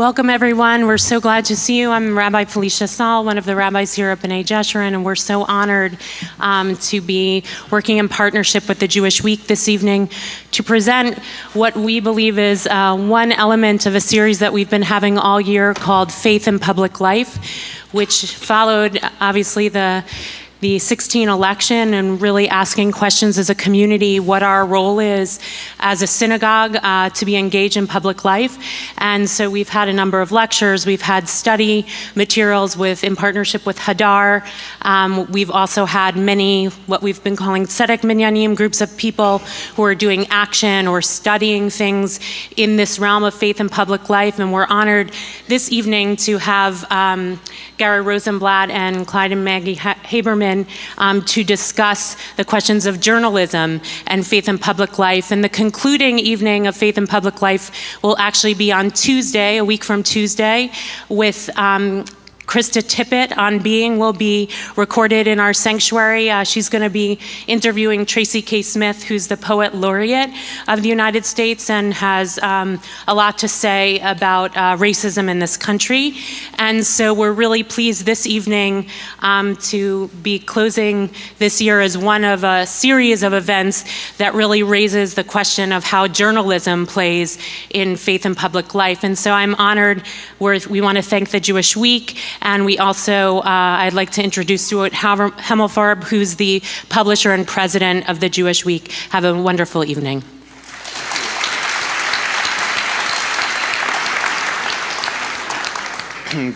Welcome, everyone. We're so glad to see you. I'm Rabbi Felicia Saul, one of the rabbis here at B'nai Jeshurun, and we're so honored to be working in partnership with the Jewish Week this evening to present what we believe is one element of a series that we've been having all year called Faith in Public Life, which followed, obviously, the 2016 election and really asking questions as a community what our role is as a synagogue to be engaged in public life. And so we've had a number of lectures, we've had study materials in partnership with Hadar. We've also had many, what we've been calling tzedek minyanim, groups of people who are doing action or studying things in this realm of faith and public life. And we're honored this evening to have Gary Rosenblatt and Clyde and Maggie Haberman to discuss the questions of journalism and faith in public life. And the concluding evening of Faith in Public Life will actually be on Tuesday, a week from Tuesday, with Krista Tippett on Being will be recorded in our sanctuary. She's going to be interviewing Tracy K. Smith, who's the Poet Laureate of the United States and has a lot to say about racism in this country. And so we're really pleased this evening to be closing this year as one of a series of events that really raises the question of how journalism plays in faith and public life. And so I'm honored. We want to thank the Jewish Week. And we also, I'd like to introduce Stuart Himmelfarb, who's the publisher and president of the Jewish Week. Have a wonderful evening.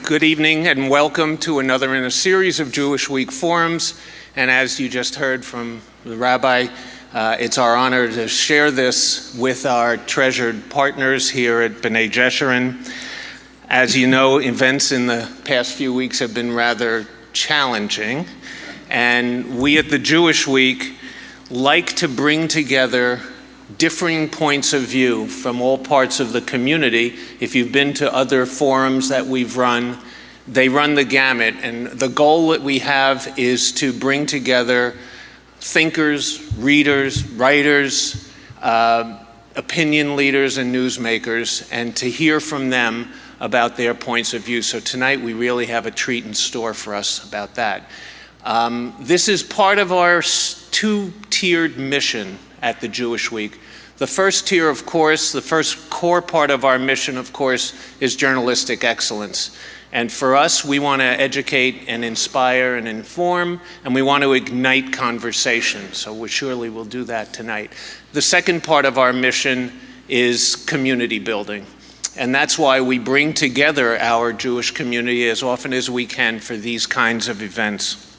Good evening and welcome to another in a series of Jewish Week forums. And as you just heard from the rabbi, it's our honor to share this with our treasured partners here at B'nai Jeshurun. As you know, events in the past few weeks have been rather challenging, and we at the Jewish Week like to bring together differing points of view from all parts of the community. If you've been to other forums that we've run, they run the gamut, and the goal that we have is to bring together thinkers, readers, writers, opinion leaders, and newsmakers, and to hear from them about their points of view. So tonight we really have a treat in store for us about that. This is part of our two-tiered mission at the Jewish Week. The first tier, of course, the first core part of our mission, of course, is journalistic excellence. And for us, we want to educate and inspire and inform, and we want to ignite conversation. So we surely will do that tonight. The second part of our mission is community building. And that's why we bring together our Jewish community as often as we can for these kinds of events.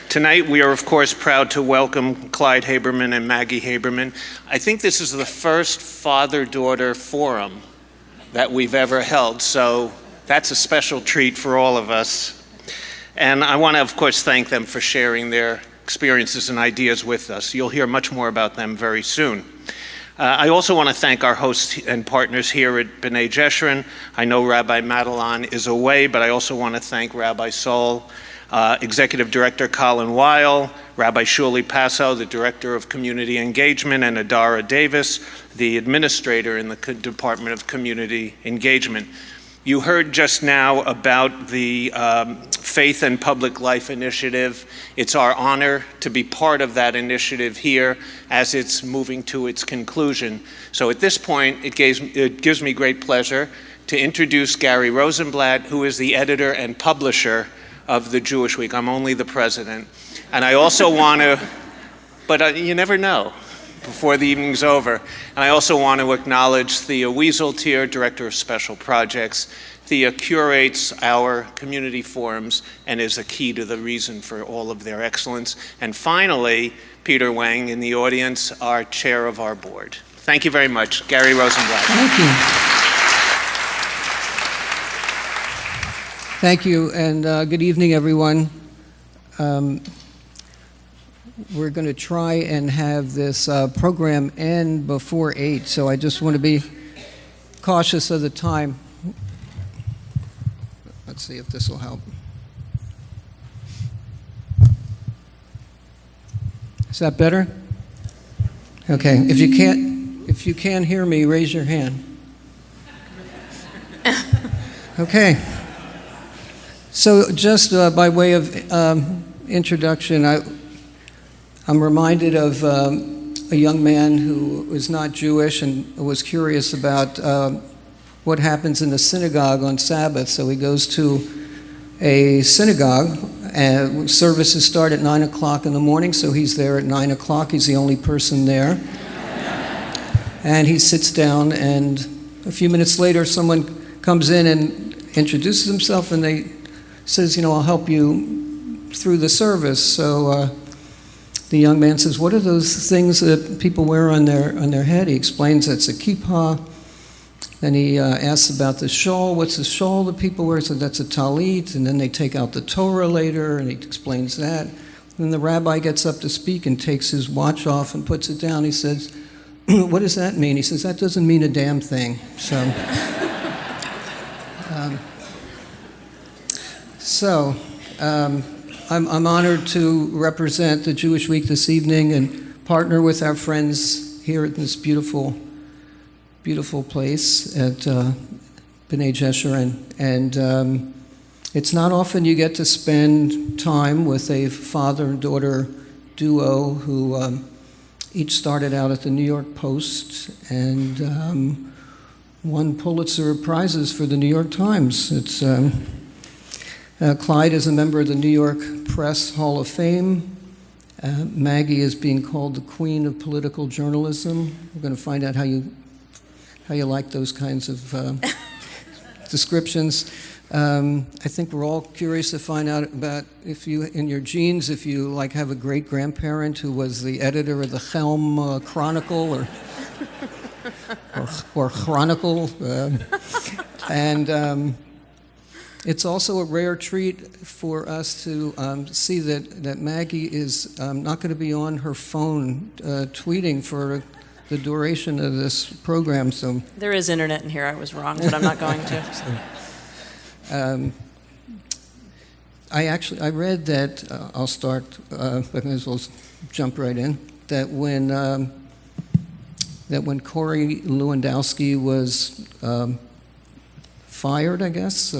Tonight, we are, of course, proud to welcome Clyde Haberman and Maggie Haberman. I think this is the first father-daughter forum that we've ever held, so that's a special treat for all of us. And I want to, of course, thank them for sharing their experiences and ideas with us. You'll hear much more about them very soon. I also want to thank our hosts and partners here at B'nai Jeshurun. I know Rabbi Madelon is away, but I also want to thank Rabbi Saul, Executive Director Colin Weil, Rabbi Shuli Passo, the Director of Community Engagement, and Adara Davis, the Administrator in the Department of Community Engagement. You heard just now about the Faith and Public Life Initiative. It's our honor to be part of that initiative here as it's moving to its conclusion. So at this point, it gives me great pleasure to introduce Gary Rosenblatt, who is the editor and publisher of the Jewish Week. I'm only the president. And I also want to, but you never know before the evening's over. And I also want to acknowledge Thea Wieseltier, Director of Special Projects. Thea curates our community forums and is a key to the reason for all of their excellence. And finally, Peter Wang in the audience, our chair of our board. Thank you very much. Gary Rosenblatt. Thank you. Thank you, and good evening, everyone. We're going to try and have this program end before 8, so I just want to be cautious of the time. Let's see if this will help. Is that better? Okay. If you can't hear me, raise your hand. Okay. So just by way of introduction, I'm reminded of a young man who was not Jewish and was curious about what happens in the synagogue on Sabbath. So he goes to a synagogue, and services start at 9 o'clock in the morning, so he's there at 9 o'clock. He's the only person there. And he sits down, and a few minutes later, someone comes in and introduces himself, and they says, I'll help you through the service. So the young man says, what are those things that people wear on their head? He explains it's a kippah. Then he asks about the shawl. What's the shawl that people wear? So that's a talit. And then they take out the Torah later, and he explains that. Then the rabbi gets up to speak and takes his watch off and puts it down. He says, what does that mean? He says, that doesn't mean a damn thing. I'm honored to represent the Jewish Week this evening and partner with our friends here at this beautiful place at B'nai Jeshurun. And it's not often you get to spend time with a father and daughter duo who each started out at the New York Post and won Pulitzer Prizes for the New York Times. Clyde is a member of the New York Press Hall of Fame. Maggie is being called the queen of political journalism. We're going to find out how you like those kinds of descriptions. I think we're all curious to find out about if you, in your genes, if you have a great-grandparent who was the editor of the Helm Chronicle or Chronicle. It's also a rare treat for us to see that Maggie is not going to be on her phone tweeting for the duration of this program. So there is internet in here. I was wrong, but I'm not going to. I read that, I'll start, I may as well jump right in, that when Corey Lewandowski was fired, I guess,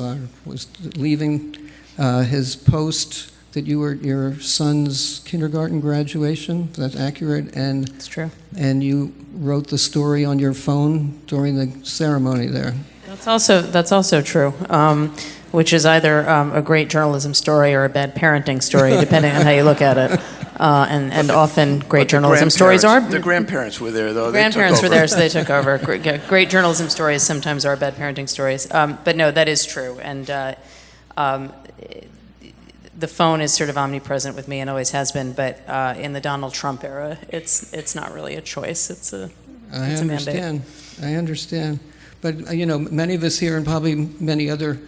was leaving his post, that you were at your son's kindergarten graduation. That's accurate. And it's true. And you wrote the story on your phone during the ceremony there. That's also true, which is either a great journalism story or a bad parenting story, depending on how you look at it. And often great journalism stories are. The grandparents were there, though. Grandparents were there, so they took over. Great journalism stories sometimes are bad parenting stories. But no, that is true. And the phone is sort of omnipresent with me and always has been. But in the Donald Trump era, it's not really a choice. It's a mandate. I understand. But, many of us here and probably many other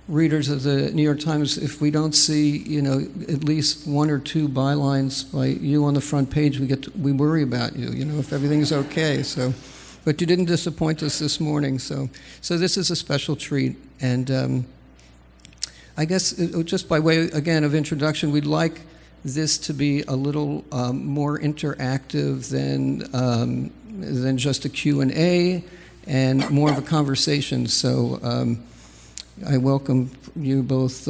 readers of the New York Times, if we don't see, at least one or two bylines by you on the front page, we worry about you, if everything's okay. So, but you didn't disappoint us this morning. So this is a special treat. And I guess just by way, again, of introduction, we'd like this to be a little more interactive than just a Q&A and more of a conversation. So I welcome you both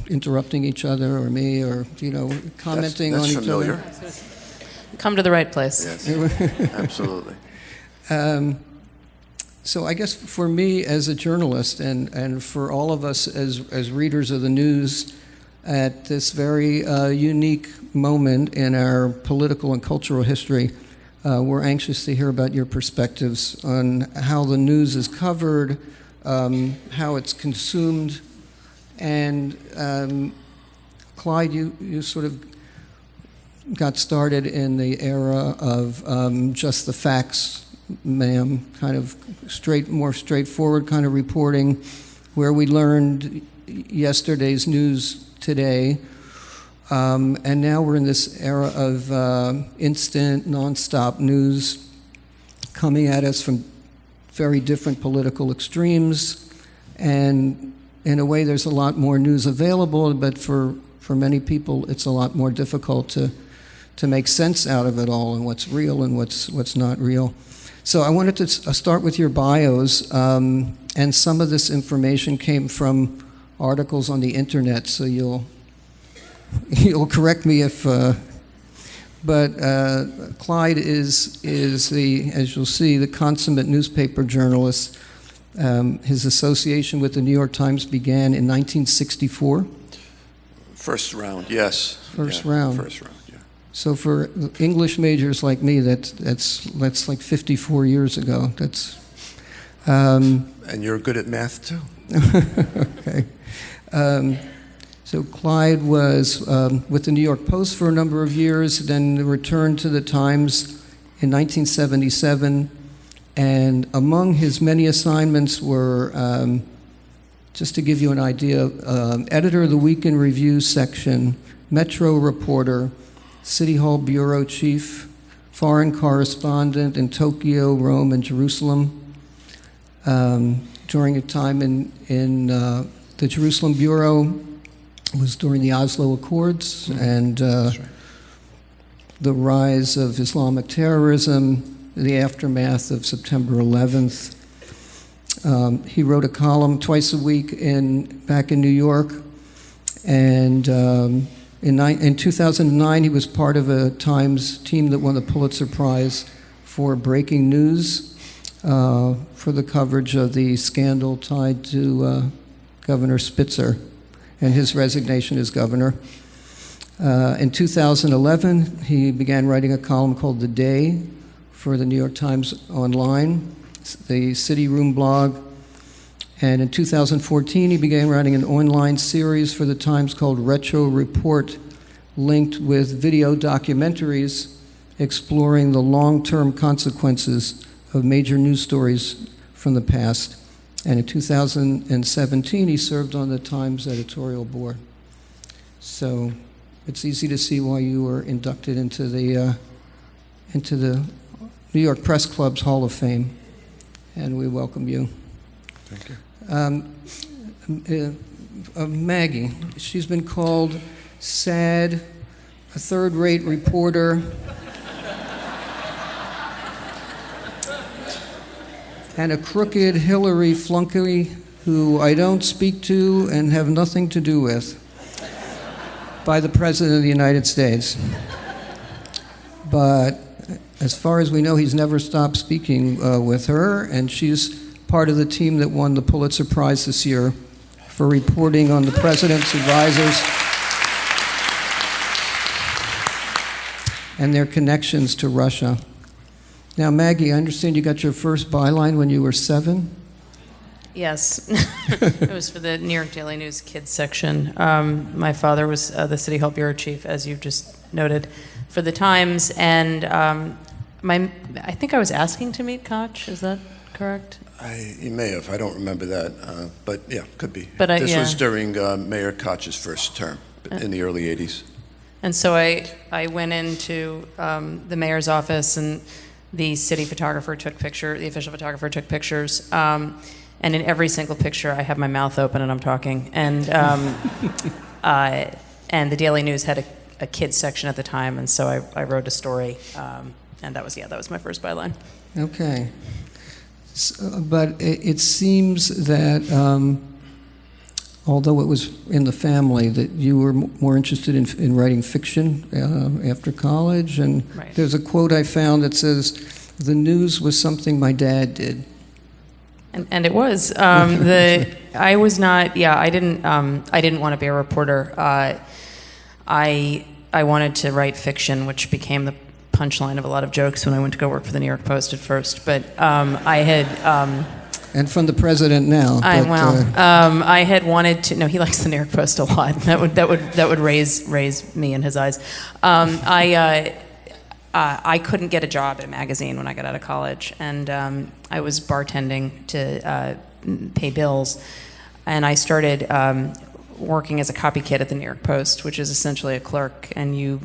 interrupting each other or me or, commenting on each familiar. other. Come to the right place. Yes, absolutely. So I guess for me as a journalist and for all of us as readers of the news at this very unique moment in our political and cultural history, we're anxious to hear about your perspectives on how the news is covered, how it's consumed, and Clyde, you sort of got started in the era of just the facts, ma'am, kind of more straightforward kind of reporting, where we learned yesterday's news today. And now we're in this era of instant, nonstop news coming at us from very different political extremes. And in a way, there's a lot more news available, but for many people, it's a lot more difficult to make sense out of it all and what's real and what's not real. So I wanted to start with your bios, and and some of this information came from articles on the internet, so you'll correct me if, but Clyde is the, as you'll see, the consummate newspaper journalist. His association with the New York Times began in 1964. First round, yes. First round. First round, yeah. So for English majors like me, that's like 54 years ago. That's. And you're good at math too. Okay. So Clyde was with the New York Post for a number of years, then returned to the Times in 1977. And among his many assignments were, just to give you an idea, editor of the Week in Review section, Metro reporter, City Hall bureau chief, foreign correspondent in Tokyo, Rome, and Jerusalem. During a time in the Jerusalem bureau was during the Oslo Accords and That's right. the rise of Islamic terrorism, the aftermath of September 11th. He wrote a column twice a week back in New York, and in 2009 he was part of a Times team that won the Pulitzer Prize for breaking news for the coverage of the scandal tied to Governor Spitzer and his resignation as governor. In 2011, he began writing a column called The Day for the New York Times Online, the City Room blog. And in 2014, he began writing an online series for the Times called Retro Report, linked with video documentaries exploring the long-term consequences of major news stories from the past. And in 2017, he served on the Times editorial board. So it's easy to see why you were inducted into the New York Press Club's Hall of Fame, and we welcome you. Thank you. Maggie, she's been called sad, a third-rate reporter, and a crooked Hillary flunky who I don't speak to and have nothing to do with by the President of the United States. But as far as we know, he's never stopped speaking with her, and she's part of the team that won the Pulitzer Prize this year for reporting on the President's advisors and their connections to Russia. Now, Maggie, I understand you got your first byline when you were 7? Yes. It was for the New York Daily News Kids section. My father was the City Hall bureau chief, as you just noted, for the Times, and I think I was asking to meet Koch. Is that correct? You may have. I don't remember that, but yeah, could be. But this was during Mayor Koch's first term in the early '80s. And so I went into the mayor's office, and the city photographer took the official photographer took pictures. And in every single picture, I have my mouth open and I'm talking. And and the Daily News had a kids section at the time, and so I wrote a story, and that was my first byline. Okay. But it seems that although it was in the family, that you were more interested in writing fiction after college. And Right. There's a quote I found that says, "The news was something my dad did." And it was. I was not. Yeah, I didn't want to be a reporter. I wanted to write fiction, which became the punchline of a lot of jokes when I went to go work for the New York Post at first. But I had. And from the president now. I had wanted to. No, he likes the New York Post a lot. That would raise me in his eyes. I couldn't get a job at a magazine when I got out of college, and I was bartending to pay bills, and I started working as a copy kid at the New York Post, which is essentially a clerk, and you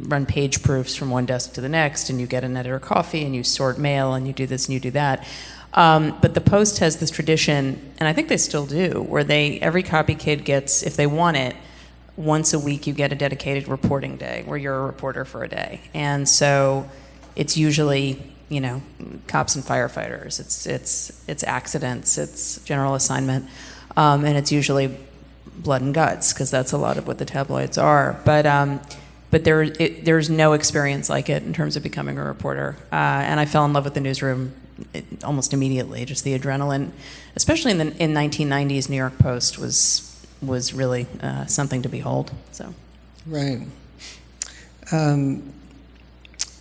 run page proofs from one desk to the next, and you get an editor coffee, and you sort mail, and you do this and you do that. But the Post has this tradition, and I think they still do, where every copy kid gets, if they want it, once a week you get a dedicated reporting day where you're a reporter for a day. And so it's usually cops and firefighters. It's accidents. It's general assignment, and it's usually blood and guts, because that's a lot of what the tabloids are. But there's no experience like it in terms of becoming a reporter. And I fell in love with the newsroom almost immediately. Just the adrenaline, especially in 1990s New York Post, was really something to behold. So. Right.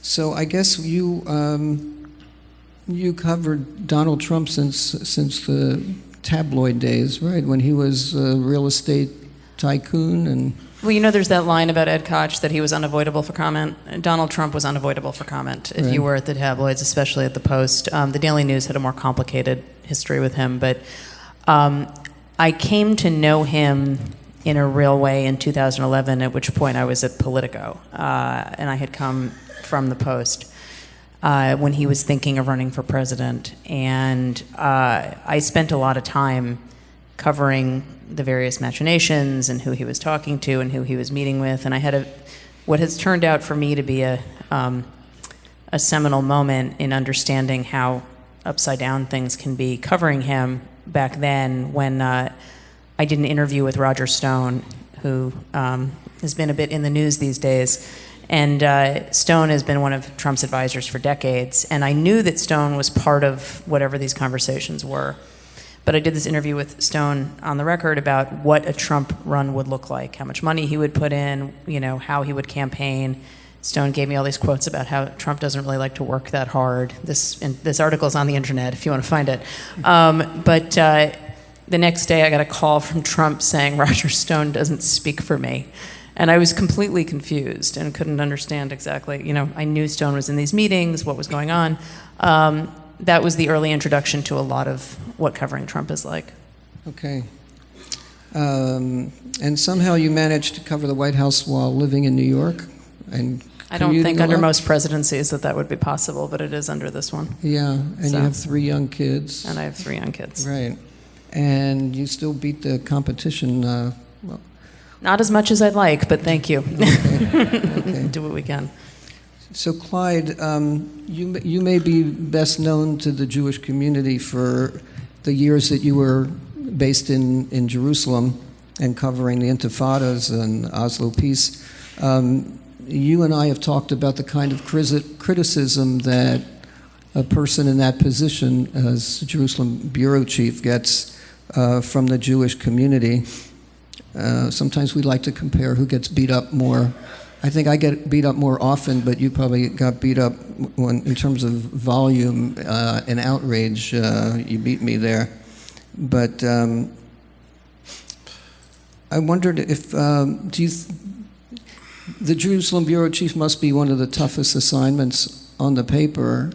So I guess you covered Donald Trump since the tabloid days, right? When he was a real estate tycoon and. Well, there's that line about Ed Koch that he was unavoidable for comment. Donald Trump was unavoidable for comment if you were at the tabloids, especially at the Post. The Daily News had a more complicated history with him, but I came to know him in a real way in 2011, at which point I was at Politico, and I had come from the Post when he was thinking of running for president, and I spent a lot of time covering the various machinations and who he was talking to and who he was meeting with, and I had what has turned out for me to be a seminal moment in understanding how upside down things can be, covering him back then when I did an interview with Roger Stone, who has been a bit in the news these days. And Stone has been one of Trump's advisors for decades. And I knew that Stone was part of whatever these conversations were. But I did this interview with Stone on the record about what a Trump run would look like, how much money he would put in, how he would campaign. Stone gave me all these quotes about how Trump doesn't really like to work that hard. This article is on the internet if you want to find it. But the next day I got a call from Trump saying Roger Stone doesn't speak for me. And I was completely confused and couldn't understand exactly. I knew Stone was in these meetings, what was going on. That was the early introduction to a lot of what covering Trump is like. Okay. And somehow you managed to cover the White House while living in New York and I don't think under a lot? most presidencies that would be possible, but it is under this one. Yeah, and you have 3 young kids. And I have 3 young kids. Right. And you still beat the competition. Well. Not as much as I'd like, but thank you. Okay. Do what we can. So, Clyde, you may be best known to the Jewish community for the years that you were based in Jerusalem and covering the Intifadas and Oslo Peace. You and I have talked about the kind of criticism that a person in that position as Jerusalem bureau chief gets from the Jewish community. Sometimes we like to compare who gets beat up more. I think I get beat up more often, but you probably got beat up in terms of volume and outrage. You beat me there. But I wondered if, the Jerusalem bureau chief must be one of the toughest assignments on the paper.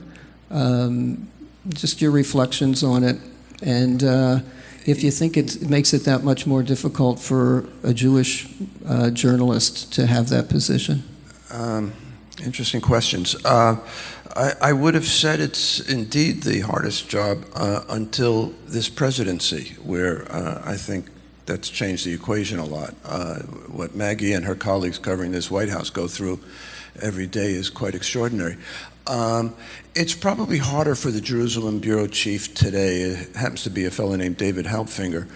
Just your reflections on it, and if you think it makes it that much more difficult for a Jewish journalist to have that position. Interesting questions. I would have said it's indeed the hardest job until this presidency, where I think that's changed the equation a lot. What Maggie and her colleagues covering this White House go through every day is quite extraordinary. It's probably harder for the Jerusalem bureau chief today. It happens to be a fellow named David Hauptfinger,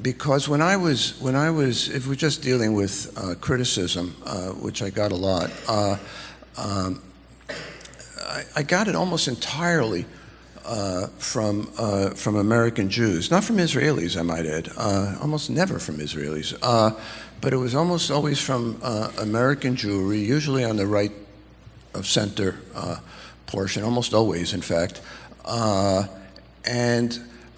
because when I was, if we're just dealing with criticism, which I got a lot, I got it almost entirely from American Jews, not from Israelis, I might add, almost never from Israelis, but it was almost always from American Jewry, usually on the right of center portion, almost always, in fact,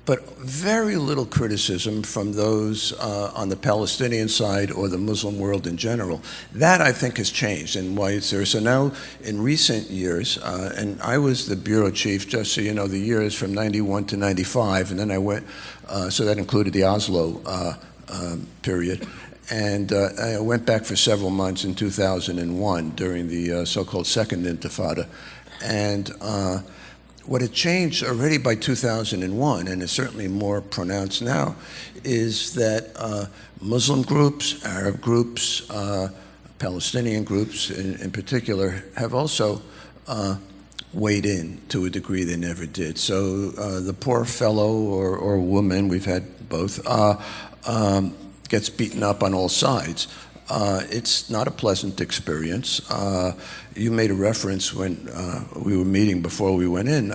but very little criticism from those on the Palestinian side or the Muslim world in general. That, I think, has changed and why it's there. So now, in recent years, and I was the bureau chief, just so you know, the years from 91 to 95, and then I went, so that included the Oslo period. And I went back for several months in 2001 during the so-called Second Intifada. And what had changed already by 2001, and is certainly more pronounced now, is that Muslim groups, Arab groups, Palestinian groups in particular, have also weighed in to a degree they never did. So the poor fellow or woman, we've had both, gets beaten up on all sides. It's not a pleasant experience. You made a reference when we were meeting before we went in.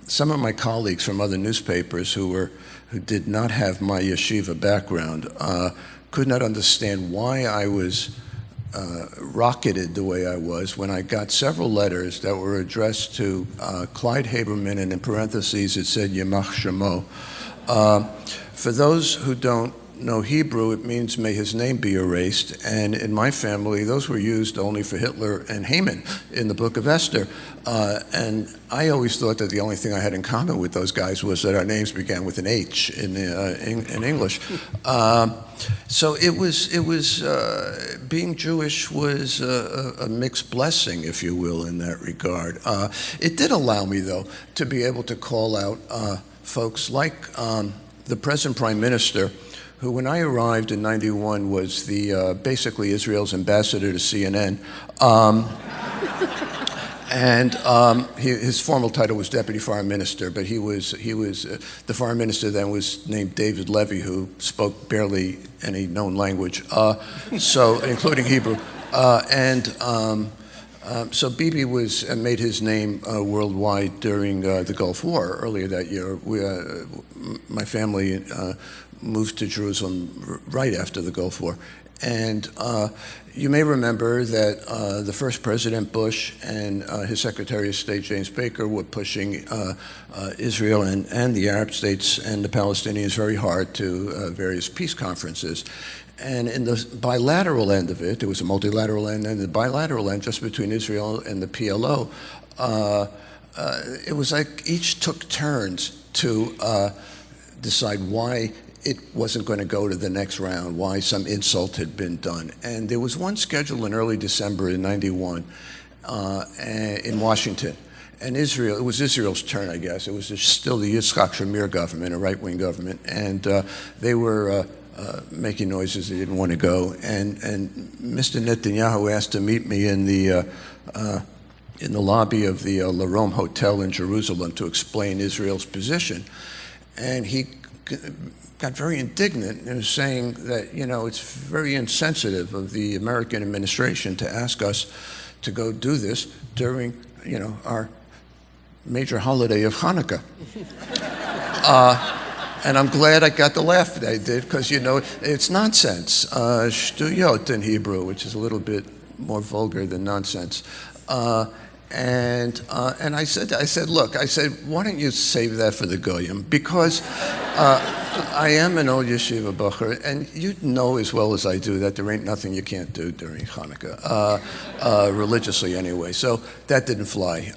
Some of my colleagues from other newspapers who did not have my yeshiva background could not understand why I was rocketed the way I was when I got several letters that were addressed to Clyde Haberman, and in parentheses it said Yemach Shemo. For those who don't know Hebrew, it means may his name be erased, and in my family those were used only for Hitler and Haman in the book of Esther, and I always thought that the only thing I had in common with those guys was that our names began with an H in English. So it was being Jewish was a mixed blessing, if you will, in that regard. It did allow me, though, to be able to call out folks like the present Prime Minister, who, when I arrived in '91, was the basically Israel's ambassador to CNN. His formal title was Deputy Foreign Minister, but he was the Foreign Minister then was named David Levy, who spoke barely any known language, so including Hebrew, so Bibi made his name worldwide during the Gulf War earlier that year. My family moved to Jerusalem right after the Gulf War. And you may remember that the first President Bush and his Secretary of State, James Baker, were pushing Israel and the Arab states and the Palestinians very hard to various peace conferences. And in the bilateral end of it, there was a multilateral end and the bilateral end just between Israel and the PLO. It was like each took turns to decide why it wasn't going to go to the next round, why some insult had been done. And there was one scheduled in early December in '91 in Washington. And Israel, it was Israel's turn, I guess. It was still the Yitzhak Shamir government, a right-wing government. And they were making noises they didn't want to go. And Mr. Netanyahu asked to meet me in the lobby of the La Rome Hotel in Jerusalem to explain Israel's position. And he got very indignant and was saying that, it's very insensitive of the American administration to ask us to go do this during, our major holiday of Hanukkah. And I'm glad I got the laugh that I did, because, it's nonsense. Shtuyot in Hebrew, which is a little bit more vulgar than nonsense. And I said, look, why don't you save that for the Goyim? Because I am an old yeshiva bacher, and you know as well as I do that there ain't nothing you can't do during Hanukkah, religiously anyway. So that didn't fly.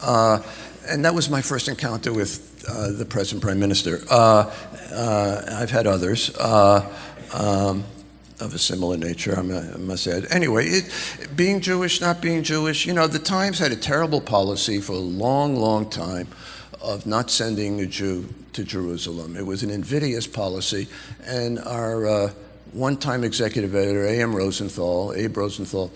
And that was my first encounter with the present Prime Minister. I've had others. Of a similar nature, I must add. Anyway, being Jewish, not being Jewish, the Times had a terrible policy for a long, long time of not sending a Jew to Jerusalem. It was an invidious policy, and our one-time executive editor, Abe Rosenthal,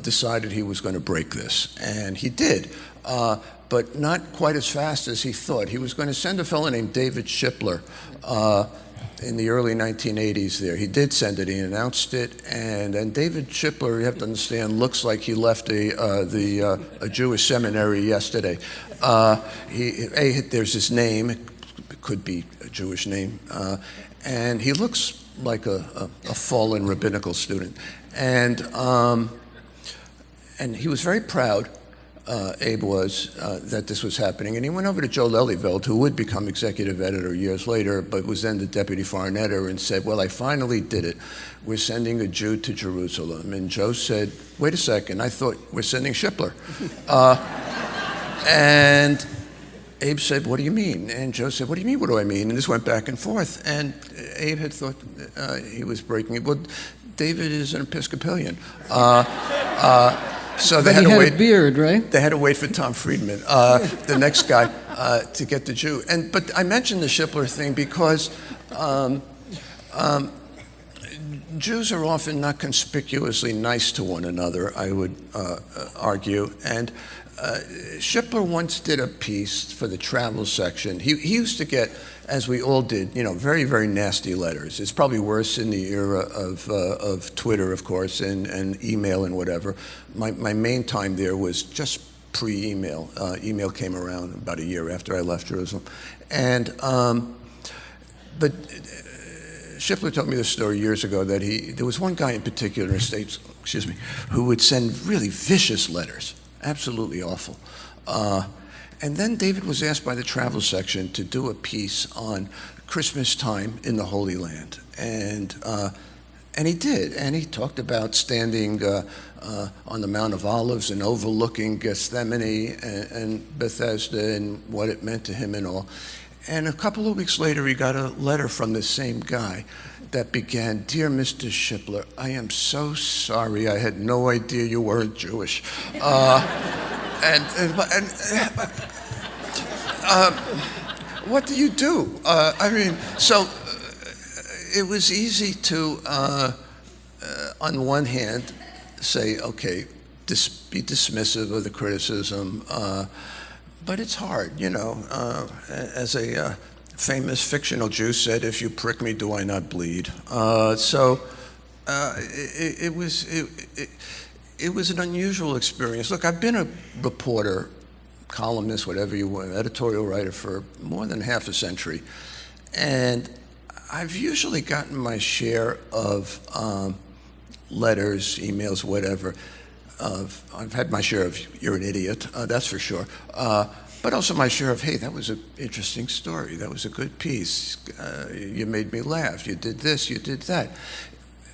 decided he was going to break this, and he did. But not quite as fast as he thought. He was going to send a fellow named David Shipler in the early 1980s there. He did send it, he announced it, and David Shipler, you have to understand, looks like he left a Jewish seminary yesterday. There's his name, it could be a Jewish name, and he looks like a fallen rabbinical student. And he was very proud, Abe was, that this was happening. And he went over to Joe Lelyveld, who would become executive editor years later, but was then the deputy foreign editor, and said, well, I finally did it. We're sending a Jew to Jerusalem. And Joe said, wait a second, I thought we're sending Shipler. And Abe said, what do you mean? And Joe said, what do you mean, what do I mean? And this went back and forth. And Abe had thought he was breaking it. Well, David is an Episcopalian. So they had to wait. A beard, right? They had to wait for Tom Friedman, the next guy, to get the Jew. But I mentioned the Shipler thing because Jews are often not conspicuously nice to one another, I would argue. And Shipler once did a piece for the travel section. He used to get, as we all did, very, very nasty letters. It's probably worse in the era of Twitter, of course, and email and whatever. My main time there was just pre-email. Email came around about a year after I left Jerusalem. And, but Shipler told me this story years ago that there was one guy in particular in the States, who would send really vicious letters, absolutely awful. And then David was asked by the travel section to do a piece on Christmas time in the Holy Land. And he did, and he talked about standing on the Mount of Olives and overlooking Gethsemane and Bethesda and what it meant to him and all. And a couple of weeks later, he got a letter from the same guy that began, "Dear Mr. Shipler, I am so sorry. I had no idea you weren't Jewish." What do you do? It was easy to, on one hand, say, okay, be dismissive of the criticism, but it's hard, as a famous fictional Jew said, "If you prick me, do I not bleed?" It was an unusual experience. Look, I've been a reporter, columnist, whatever you want, editorial writer for more than half a century, and I've usually gotten my share of letters, emails, whatever. I've had my share of "you're an idiot," that's for sure. But also my share of, "Hey, that was an interesting story. That was a good piece. You made me laugh. You did this, you did that."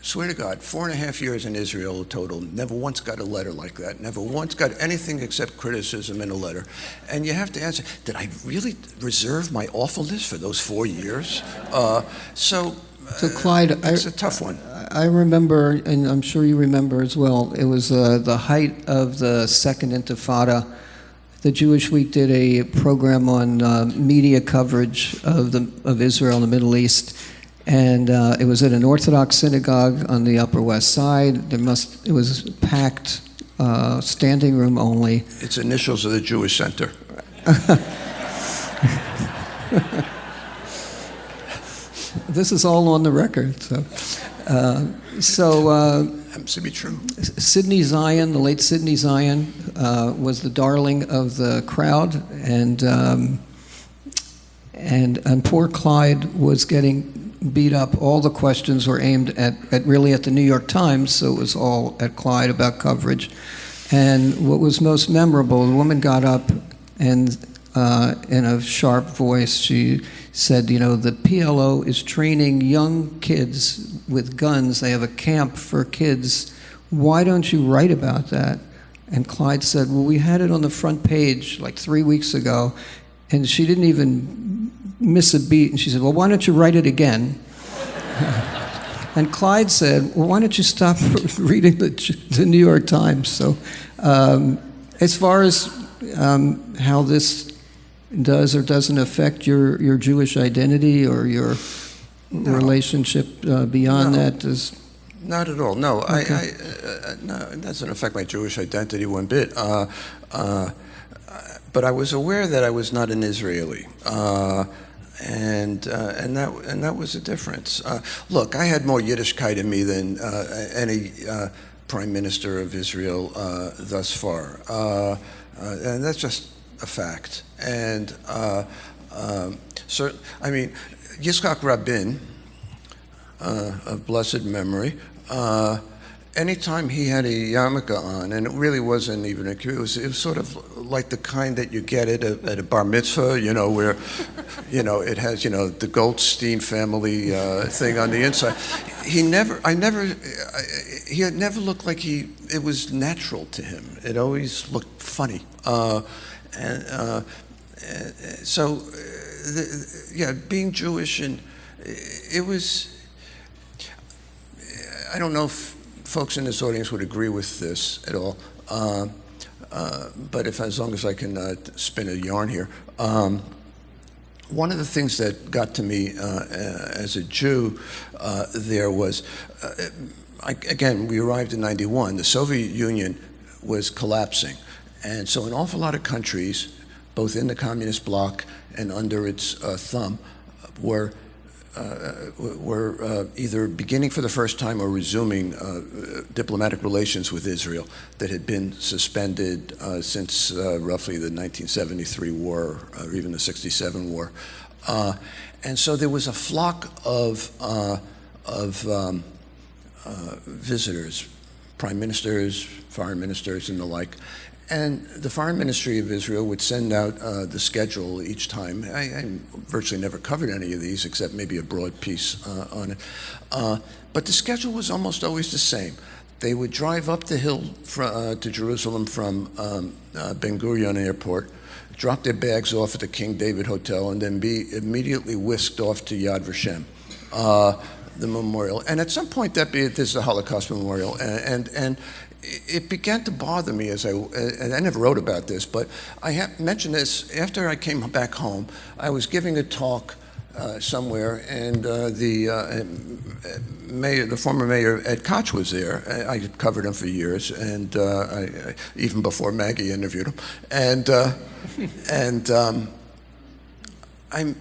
Swear to God, 4.5 years in Israel total, never once got a letter like that, never once got anything except criticism in a letter. And you have to answer, did I really reserve my awfulness for those 4 years? So Clyde, it's a tough one. I remember, and I'm sure you remember as well, it was the height of the Second Intifada. The Jewish Week did a program on media coverage of Israel and the Middle East, and it was at an Orthodox synagogue on the Upper West Side. It was packed, standing room only. It's initials of the Jewish Center. This is all on the record, Happens to be true. Sidney Zion, the late Sidney Zion, was the darling of the crowd, and poor Clyde was getting beat up. All the questions were aimed at the New York Times, so it was all at Clyde about coverage. And what was most memorable, the woman got up and in a sharp voice, she said, the PLO is training young kids with guns. They have a camp for kids. Why don't you write about that? And Clyde said, well, we had it on the front page like 3 weeks ago, and she didn't even miss a beat. And she said, well, why don't you write it again? And Clyde said, well, why don't you stop reading the New York Times? So as far as how this does or doesn't affect your Jewish identity or your relationship beyond that? Not at all. No, Okay. No, it doesn't affect my Jewish identity one bit. But I was aware that I was not an Israeli, and that was a difference. Look, I had more Yiddishkeit in me than any prime minister of Israel thus far, and that's just a fact. And Yitzhak Rabin, of blessed memory, anytime he had a yarmulke on, and it really wasn't even it was sort of like the kind that you get at a bar mitzvah, where, it has, the Goldstein family thing on the inside. He had never looked like it was natural to him. It always looked funny. Being Jewish, and it was, I don't know if folks in this audience would agree with this at all, but as long as I can spin a yarn here, one of the things that got to me as a Jew there was, again, we arrived in '91. The Soviet Union was collapsing. And so an awful lot of countries, both in the communist bloc and under its thumb, were either beginning for the first time or resuming diplomatic relations with Israel that had been suspended since roughly the 1973 war, or even the '67 war. And so there was a flock of visitors, prime ministers, foreign ministers, and the like. And the Foreign Ministry of Israel would send out the schedule each time. I virtually never covered any of these except maybe a broad piece on it. But the schedule was almost always the same. They would drive up the hill to Jerusalem from Ben Gurion Airport, drop their bags off at the King David Hotel, and then be immediately whisked off to Yad Vashem, the memorial. And at some point, there's the Holocaust Memorial, and it began to bother me and I never wrote about this, but I mentioned this after I came back home. I was giving a talk somewhere, and the former mayor, Ed Koch, was there. I had covered him for years, and even before Maggie interviewed him. And I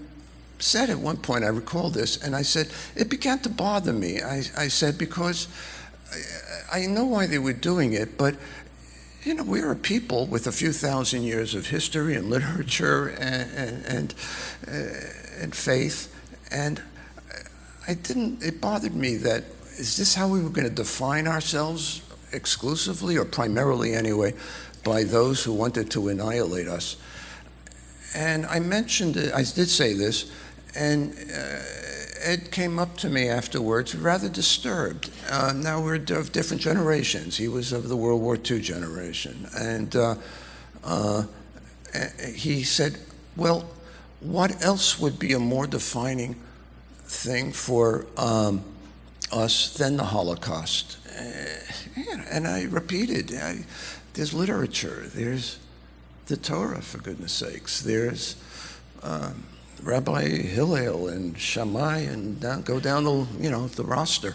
said at one point, I recall this, and I said, it began to bother me. I said, because I know why they were doing it, but we're a people with a few thousand years of history and literature and faith, and it bothered me that, is this how we were going to define ourselves exclusively, or primarily anyway, by those who wanted to annihilate us? And I mentioned it, I did say this, and Ed came up to me afterwards rather disturbed. Now we're of different generations. He was of the World War II generation. And he said, well, what else would be a more defining thing for us than the Holocaust? And I repeated, there's literature, there's the Torah, for goodness sakes, there's Rabbi Hillel and Shammai, and go down the roster.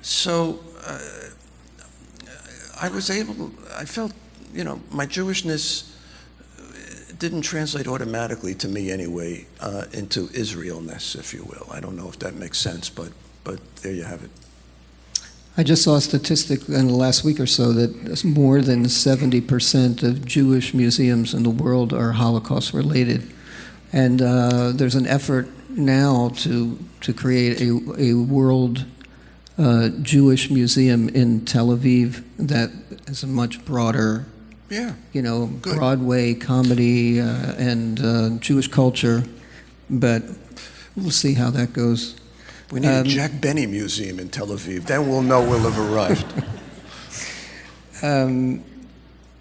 So I felt, my Jewishness didn't translate automatically to me anyway into Israelness, if you will. I don't know if that makes sense, but there you have it. I just saw a statistic in the last week or so that more than 70% of Jewish museums in the world are Holocaust related. And there's an effort now to create a world Jewish museum in Tel Aviv that is a much broader, Good. Broadway comedy and Jewish culture. But we'll see how that goes. We need a Jack Benny museum in Tel Aviv. Then we'll know we'll have arrived.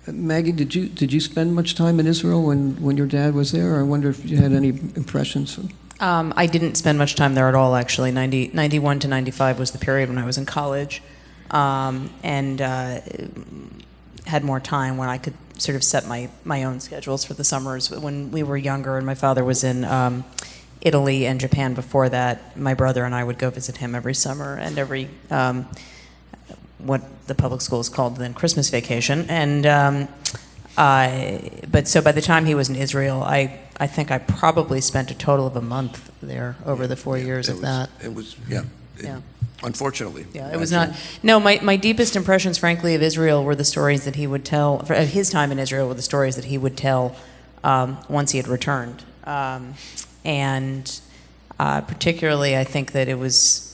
Maggie, did you spend much time in Israel when your dad was there? I wonder if you had any impressions. I didn't spend much time there at all, actually. 91 to 95 was the period when I was in college, and had more time when I could sort of set my own schedules for the summers. When we were younger and my father was in Italy and Japan before that, my brother and I would go visit him every summer and every what the public schools called then Christmas vacation. And but so by the time he was in Israel, I think I probably spent a total of a month there over the 4 years of that. It was, unfortunately. Yeah, it was not. No, my deepest impressions, frankly, of Israel were the stories that he would tell, of his time in Israel were the stories that he would tell once he had returned. And particularly, I think that it was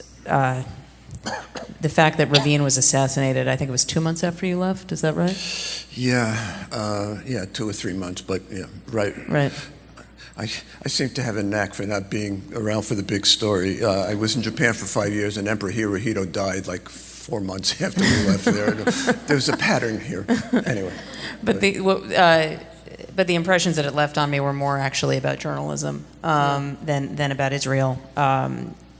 the fact that Rabin was assassinated. I think it was 2 months after you left. Is that right? Yeah, 2 or 3 months, but yeah, right. Right. I seem to have a knack for not being around for the big story. I was in Japan for 5 years, and Emperor Hirohito died like 4 months after we left there. There's a pattern here. Anyway. But the impressions that it left on me were more actually about journalism than about Israel.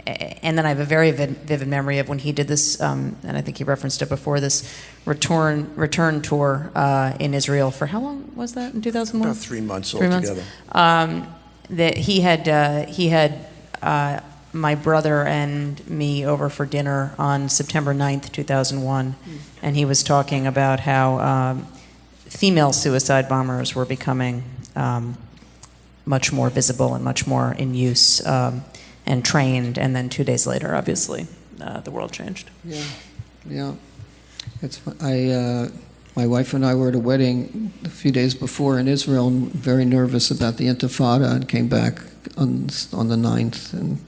And then I have a very vivid memory of when he did this, and I think he referenced it before, this return tour in Israel for how long was that, in 2001? About 3 months altogether. that he had my brother and me over for dinner on September 9th, 2001, and he was talking about how female suicide bombers were becoming much more visible and much more in use and trained, and then 2 days later, obviously, the world changed. Yeah, yeah. My wife and I were at a wedding a few days before in Israel, and very nervous about the Intifada, and came back on the 9th. And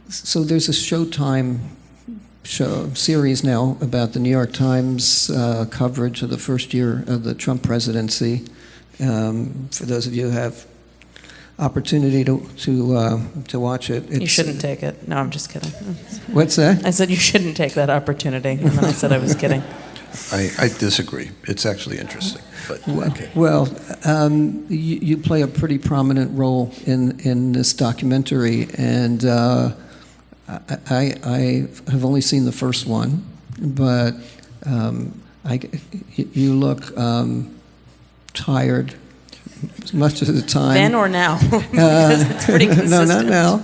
so there's a Showtime series now about the New York Times coverage of the first year of the Trump presidency. For those of you who have opportunity to watch it. You shouldn't take it. No, I'm just kidding. What's that? I said you shouldn't take that opportunity, and then I said I was kidding. I disagree. It's actually interesting, but okay. Well, you play a pretty prominent role in this documentary, and I have only seen the first one, but you look tired much of the time. Then or now? Because it's pretty consistent. No, not now.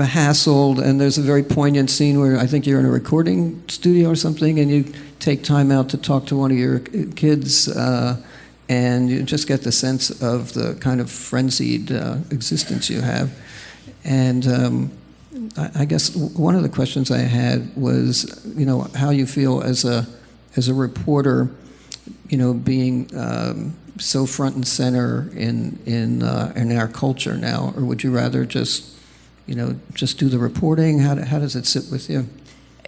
Hassled, and there's a very poignant scene where I think you're in a recording studio or something, and you take time out to talk to one of your kids, and you just get the sense of the kind of frenzied existence you have. And I guess one of the questions I had was, how you feel as a reporter, being so front and center in our culture now, or would you rather just do the reporting? How does it sit with you?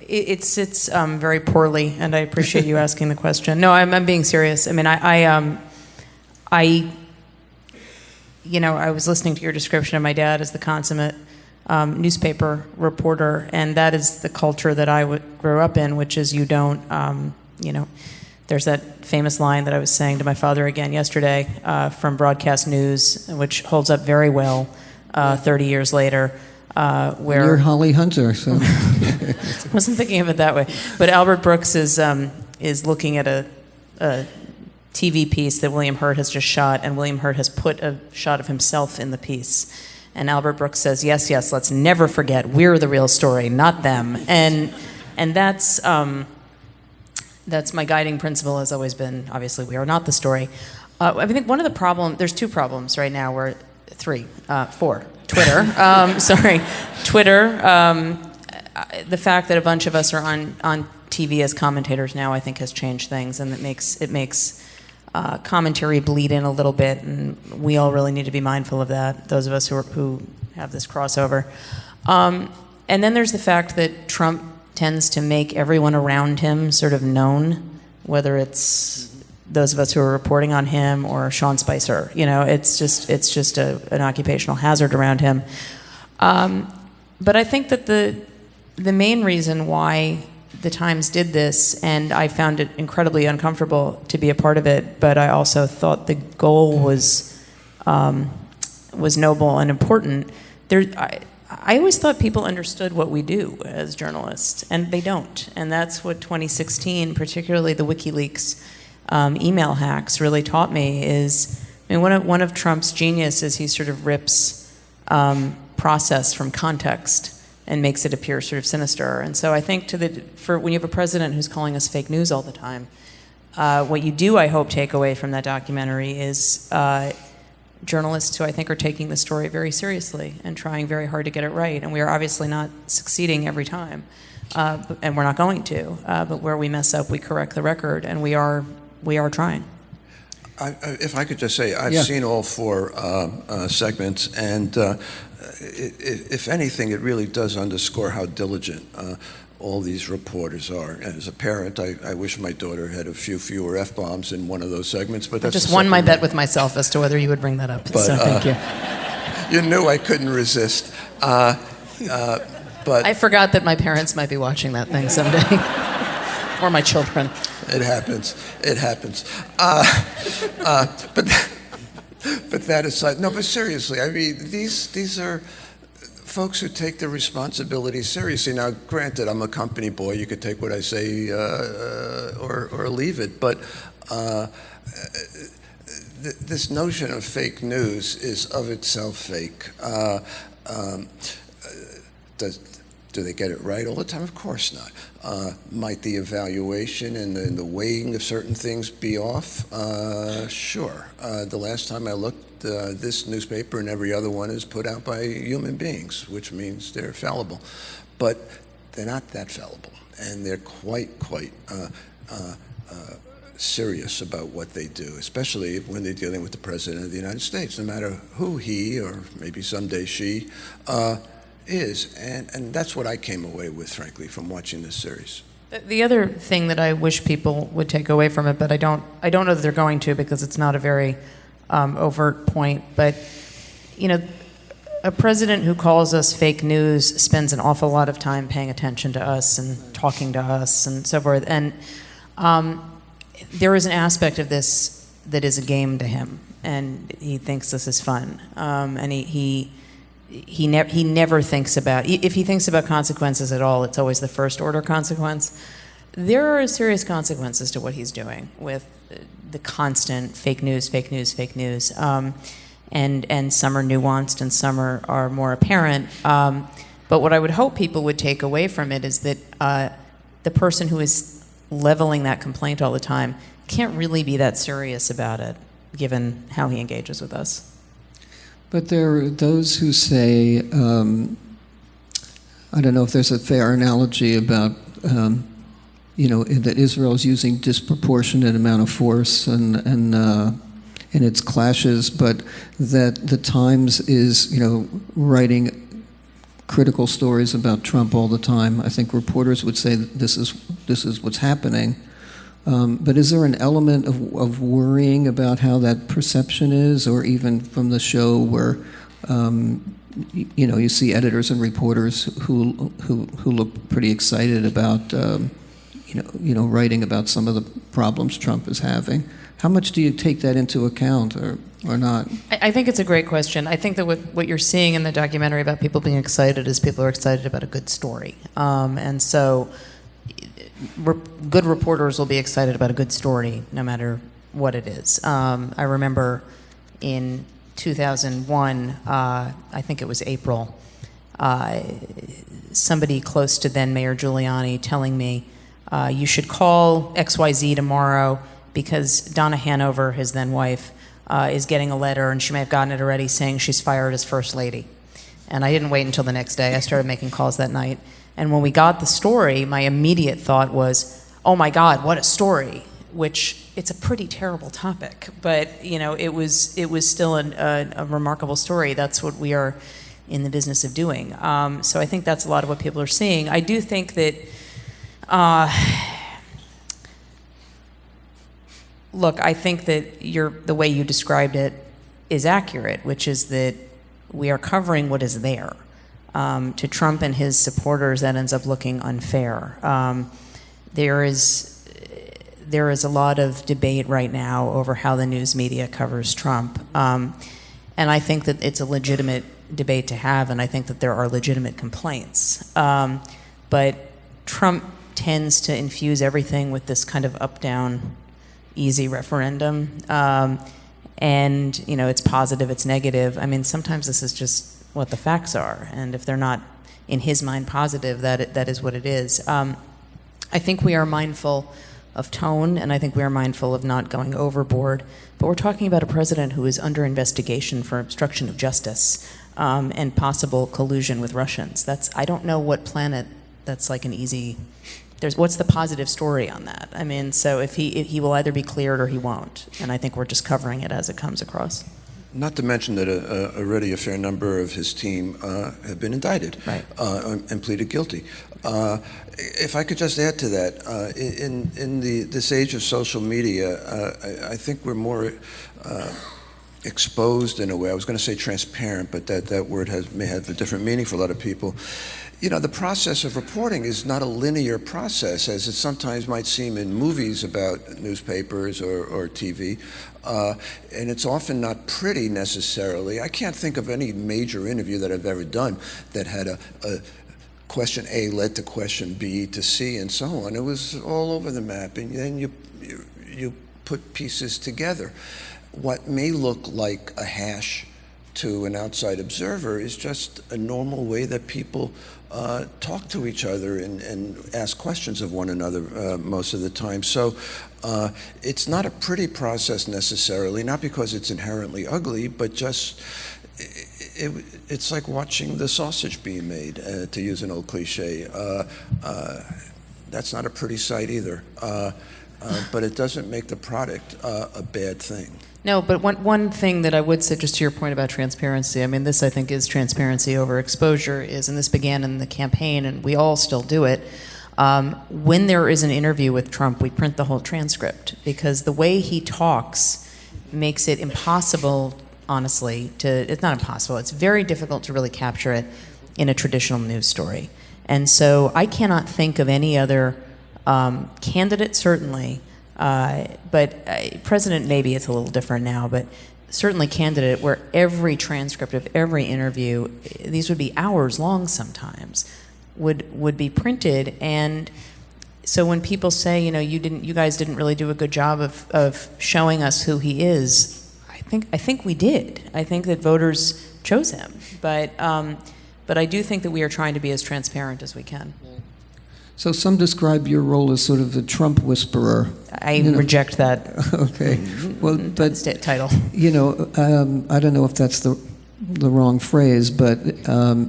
It sits very poorly, and I appreciate you asking the question. No, I'm being serious. I mean, I was listening to your description of my dad as the consummate newspaper reporter, and that is the culture that I grew up in, which is you don't, there's that famous line that I was saying to my father again yesterday from broadcast news, which holds up very well 30 years later. Where you're Holly Hunter, so wasn't thinking of it that way. But Albert Brooks is looking at a TV piece that William Hurt has just shot, and William Hurt has put a shot of himself in the piece. And Albert Brooks says, "Yes, let's never forget we're the real story, not them." And that's my guiding principle has always been, obviously, we are not the story. I think one of the there's two problems right now, four. Twitter, Twitter. The fact that a bunch of us are on TV as commentators now, I think, has changed things, and it makes commentary bleed in a little bit, and we all really need to be mindful of that. Those of us who have this crossover, and then there's the fact that Trump tends to make everyone around him sort of known, whether it's those of us who are reporting on him or Sean Spicer. It's just an occupational hazard around him. But I think that the main reason why the Times did this, and I found it incredibly uncomfortable to be a part of it, but I also thought the goal was noble and important. I always thought people understood what we do as journalists, and they don't. And that's what 2016, particularly the WikiLeaks email hacks, really taught me. One of Trump's genius is he sort of rips process from context and makes it appear sort of sinister. And so I think when you have a president who's calling us fake news all the time, what you do, I hope, take away from that documentary is journalists who I think are taking the story very seriously and trying very hard to get it right. And we are obviously not succeeding every time, and we're not going to. But where we mess up, we correct the record, and we are trying. If I could just say, I've seen all four segments, and if anything, it really does underscore how diligent all these reporters are. And as a parent, I wish my daughter had a few fewer F-bombs in one of those segments, but that's I just won my bet with myself as to whether you would bring that up, but, so thank you. You knew I couldn't resist. But I forgot that my parents might be watching that thing someday. Or my children. It happens. But that aside, no, but seriously, I mean, these are folks who take their responsibility seriously. Now, granted, I'm a company boy. You could take what I say or leave it. But this notion of fake news is of itself fake. Do they get it right all the time? Of course not. Might the evaluation and the weighing of certain things be off? Sure. The last time I looked, this newspaper and every other one is put out by human beings, which means they're fallible. But they're not that fallible, and they're quite serious about what they do, especially when they're dealing with the President of the United States, no matter who he, or maybe someday she, is. And that's what I came away with, frankly, from watching this series. The other thing that I wish people would take away from it, but I don't know that they're going to, because it's not a very overt point, but, you know, a president who calls us fake news spends an awful lot of time paying attention to us and talking to us and so forth. And there is an aspect of this that is a game to him, and he thinks this is fun. And he never thinks about, if he thinks about consequences at all, it's always the first order consequence. There are serious consequences to what he's doing with the constant fake news, fake news, fake news. And some are nuanced and some are more apparent. But what I would hope people would take away from it is that the person who is leveling that complaint all the time can't really be that serious about it, given how he engages with us. But there are those who say, I don't know if there's a fair analogy about, that Israel is using disproportionate amount of force and in its clashes, but that the Times is, writing critical stories about Trump all the time. I think reporters would say that this is what's happening. But is there an element of worrying about how that perception is, or even from the show where, you see editors and reporters who look pretty excited about, writing about some of the problems Trump is having? How much do you take that into account, or not? I think it's a great question. I think that what you're seeing in the documentary about people being excited is people are excited about a good story. And so good reporters will be excited about a good story no matter what it is. I remember in 2001, I think it was April, somebody close to then Mayor Giuliani telling me, you should call XYZ tomorrow because Donna Hanover, his then wife, is getting a letter, and she may have gotten it already, saying she's fired as First Lady. And I didn't wait until the next day. I started making calls that night. And when we got the story, my immediate thought was, oh my God, what a story, which it's a pretty terrible topic. But, it was still a remarkable story. That's what we are in the business of doing. So I think that's a lot of what people are seeing. I do think that, look, I think that the way you described it is accurate, which is that we are covering what is there. To Trump and his supporters, that ends up looking unfair. There is a lot of debate right now over how the news media covers Trump. And I think that it's a legitimate debate to have, and I think that there are legitimate complaints. But Trump tends to infuse everything with this kind of up-down, easy referendum. And, it's positive, it's negative. I mean, sometimes this is just what the facts are, and if they're not, in his mind, positive, that is what it is. I think we are mindful of tone, and I think we are mindful of not going overboard, but we're talking about a president who is under investigation for obstruction of justice and possible collusion with Russians. I don't know what planet that's like an easy, what's the positive story on that? I mean, so if he will either be cleared or he won't, and I think we're just covering it as it comes across. Not to mention that already a fair number of his team have been indicted, right, and pleaded guilty. If I could just add to that, in this age of social media, I think we're more exposed in a way. I was going to say transparent, but that word may have a different meaning for a lot of people. The process of reporting is not a linear process, as it sometimes might seem in movies about newspapers or TV. And it's often not pretty necessarily. I can't think of any major interview that I've ever done that had a question A led to question B to C and so on. It was all over the map, and then you put pieces together. what may look like a hash to an outside observer is just a normal way that people talk to each other and ask questions of one another most of the time. So it's not a pretty process necessarily, not because it's inherently ugly, but just it's like watching the sausage being made, to use an old cliche. That's not a pretty sight either, but it doesn't make the product a bad thing. No, but one thing that I would say, just to your point about transparency, I mean, this I think is transparency over exposure, and this began in the campaign, and we all still do it. When there is an interview with Trump, we print the whole transcript, because the way he talks makes it impossible, honestly, it's not impossible, it's very difficult to really capture it in a traditional news story. And so I cannot think of any other candidate, certainly, but president, maybe it's a little different now, but certainly candidate where every transcript of every interview, these would be hours long sometimes, would be printed. And so when people say, you guys didn't really do a good job of showing us who he is, I think we did. I think that voters chose him, but I do think that we are trying to be as transparent as we can. So some describe your role as sort of the Trump whisperer. I reject that. Okay. Well, but title. I don't know if that's the wrong phrase, but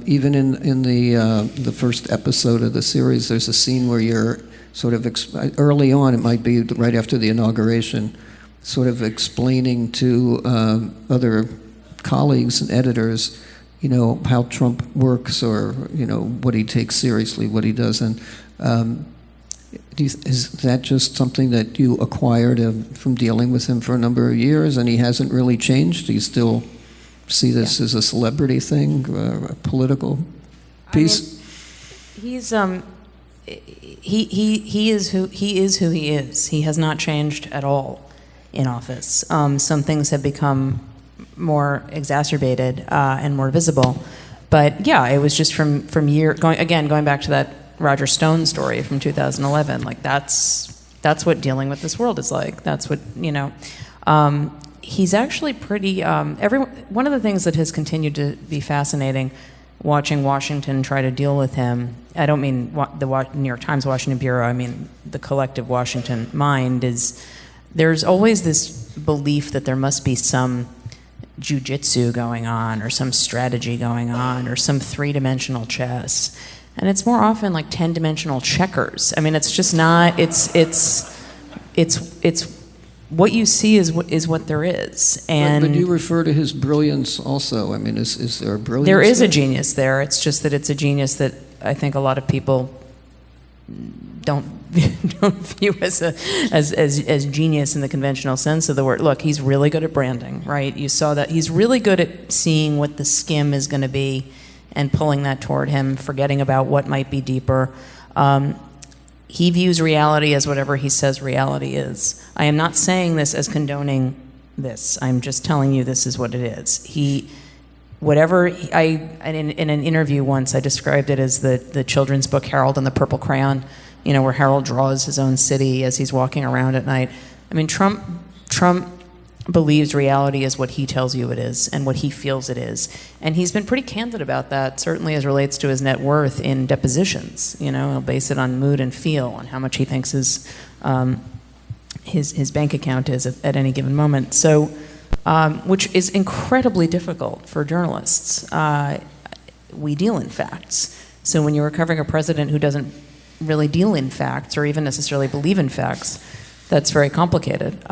even in the first episode of the series, there's a scene where you're sort of early on. It might be right after the inauguration, sort of explaining to other colleagues and editors, how Trump works, or what he takes seriously, what he doesn't. Is that just something that you acquired from dealing with him for a number of years, and he hasn't really changed? Do you still see this as a celebrity thing, a political piece? He is who he is. He has not changed at all in office. Some things have become more exacerbated and more visible, but yeah, it was just from going back to that Roger Stone story from 2011. Like that's what dealing with this world is like. That's what he's actually pretty. One of the things that has continued to be fascinating, watching Washington try to deal with him. I don't mean the New York Times Washington Bureau. I mean the collective Washington mind. Is there's always this belief that there must be some jujitsu going on, or some strategy going on, or some three-dimensional chess. And it's more often like 10-dimensional checkers. I mean, it's just not. It's what you see is what there is. And but you refer to his brilliance also. I mean, is there a brilliance? There is a genius there. It's just that it's a genius that I think a lot of people don't view as genius in the conventional sense of the word. Look, he's really good at branding, right? You saw that. He's really good at seeing what the skim is going to be and pulling that toward him, forgetting about what might be deeper. He views reality as whatever he says reality is. I am not saying this as condoning this. I'm just telling you this is what it is. In an interview once, I described it as the children's book Harold and the Purple Crayon, where Harold draws his own city as he's walking around at night. I mean, Trump believes reality is what he tells you it is and what he feels it is. And he's been pretty candid about that, certainly as relates to his net worth in depositions. He'll base it on mood and feel and how much he thinks his bank account is at any given moment. So, which is incredibly difficult for journalists. We deal in facts. So when you're covering a president who doesn't really deal in facts or even necessarily believe in facts, that's very complicated.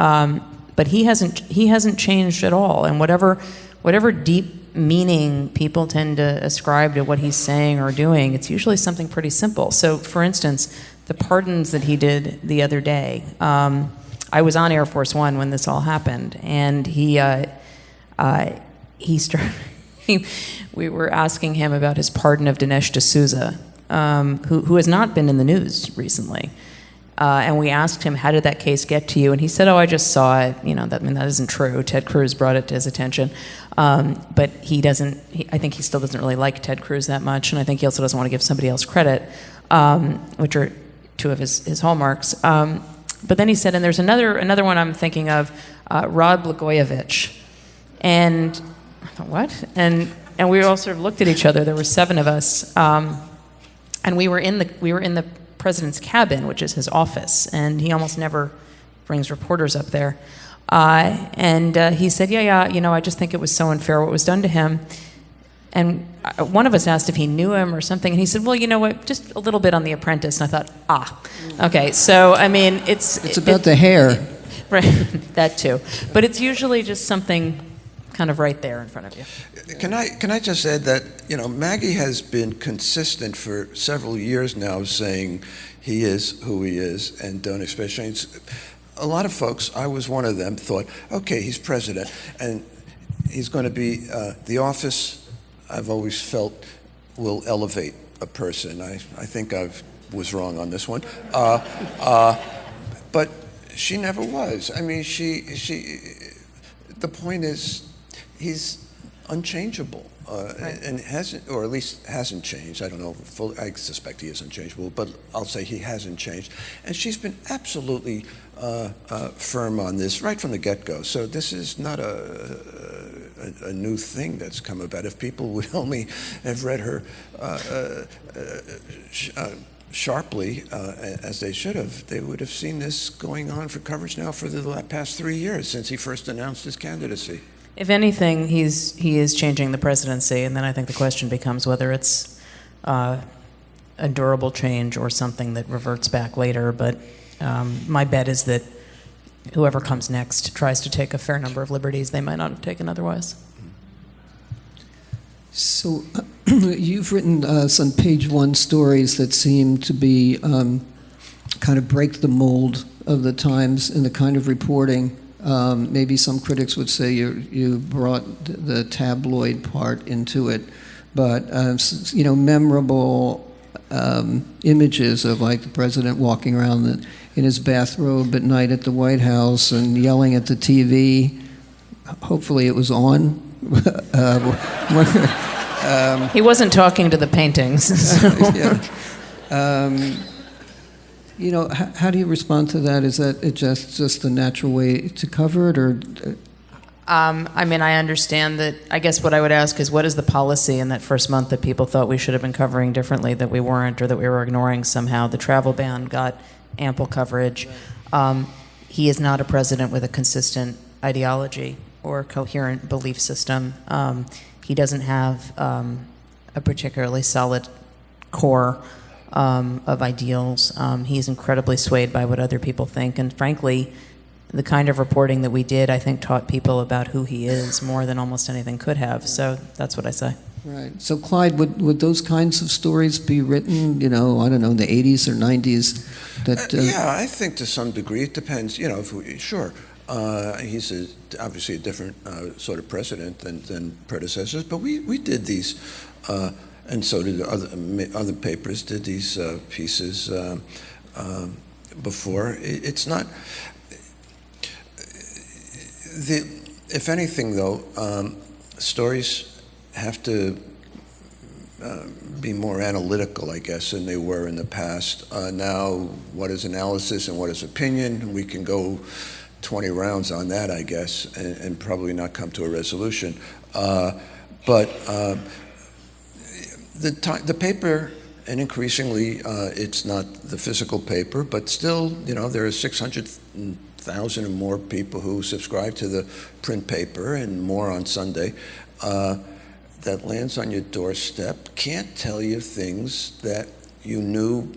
But he hasn't changed at all, and whatever deep meaning people tend to ascribe to what he's saying or doing, it's usually something pretty simple. So, for instance, the pardons that he did the other day. I was on Air Force One when this all happened, and he started. We were asking him about his pardon of Dinesh D'Souza, who has not been in the news recently. And we asked him, how did that case get to you? And he said, I just saw it. That isn't true. Ted Cruz brought it to his attention. But I think he still doesn't really like Ted Cruz that much. And I think he also doesn't want to give somebody else credit, which are two of his hallmarks. But then he said, and there's another one I'm thinking of, Rod Blagojevich. And I thought, what? And we all sort of looked at each other. There were 7 of us, and we were in the president's cabin, which is his office, and he almost never brings reporters up there. And he said, yeah, I just think it was so unfair what was done to him. And one of us asked if he knew him or something, and he said, well, you know what, just a little bit on The Apprentice. And I thought, okay, so, I mean, It's about the hair. Right, that too. But it's usually just something kind of right there in front of you. Can I just add that, Maggie has been consistent for several years now saying he is who he is and don't expect change. A lot of folks, I was one of them, thought, okay, he's president and he's going to be the office, I've always felt, will elevate a person. I think I was wrong on this one. But she never was. I mean, the point is, he's unchangeable, Right. and hasn't, or at least hasn't changed. I don't know, I suspect he is unchangeable, but I'll say he hasn't changed. And she's been absolutely firm on this right from the get-go. So this is not a new thing that's come about. If people would only have read her sharply, as they should have, they would have seen this going on for coverage now for the past 3 years since he first announced his candidacy. If anything, he is changing the presidency, and then I think the question becomes whether it's a durable change or something that reverts back later. But my bet is that whoever comes next tries to take a fair number of liberties they might not have taken otherwise. So you've written some page 1 stories that seem to be kind of break the mold of the times in the kind of reporting. Maybe some critics would say you brought the tabloid part into it, but memorable images of like the president walking around in his bathrobe at night at the White House and yelling at the TV. Hopefully it was on. He wasn't talking to the paintings. So. Yeah. How do you respond to that? Is that just a natural way to cover it, or? I mean, I understand that. I guess what I would ask is, what is the policy in that first month that people thought we should have been covering differently, that we weren't, or that we were ignoring somehow? The travel ban got ample coverage. He is not a president with a consistent ideology or coherent belief system. He doesn't have a particularly solid core of ideals. He's incredibly swayed by what other people think, and frankly, the kind of reporting that we did, I think, taught people about who he is more than almost anything could have. So that's what I say. Right. So, Clyde, would those kinds of stories be written, I don't know, in the 80s or 90s? Yeah, I think to some degree. It depends, sure. He's obviously a different sort of president than predecessors, but we did these, and so did other papers did these pieces before. It's not. If anything, though, stories have to be more analytical, I guess, than they were in the past. Now, what is analysis and what is opinion? We can go 20 rounds on that, I guess, and probably not come to a resolution. But the paper, and increasingly, it's not the physical paper, but still, there are 600,000 or more people who subscribe to the print paper, and more on Sunday, that lands on your doorstep, can't tell you things that you knew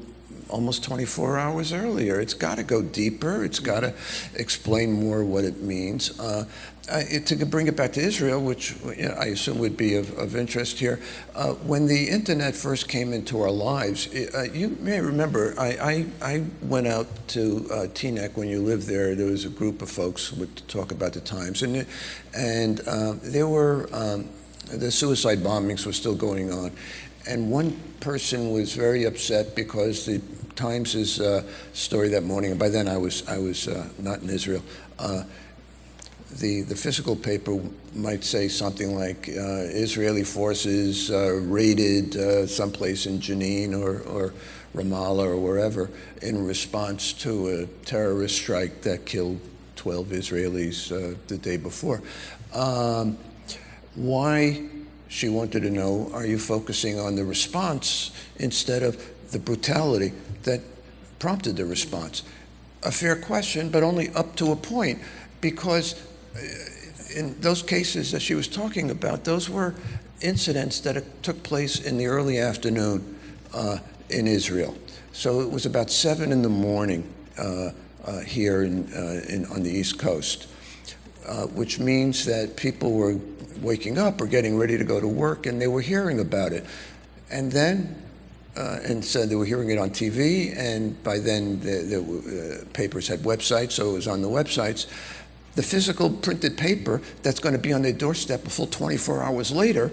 almost 24 hours earlier. It's got to go deeper. It's got to explain more what it means. To bring it back to Israel, which I assume would be of interest here, when the internet first came into our lives, you may remember, I went out to Teaneck when you lived there. There was a group of folks who would talk about the times, and there were the suicide bombings were still going on. And one person was very upset because the Times' story that morning, and by then I was not in Israel, the physical paper might say something like Israeli forces raided someplace in Jenin or Ramallah or wherever in response to a terrorist strike that killed 12 Israelis the day before. Why, she wanted to know, are you focusing on the response instead of the brutality that prompted the response? A fair question, but only up to a point, because in those cases that she was talking about, those were incidents that took place in the early afternoon in Israel. So it was about 7 in the morning here on the East Coast, which means that people were waking up or getting ready to go to work, and they were hearing about it. And then, and so they were hearing it on TV, and by then the papers had websites, so it was on the websites. The physical printed paper that's going to be on their doorstep a full 24 hours later,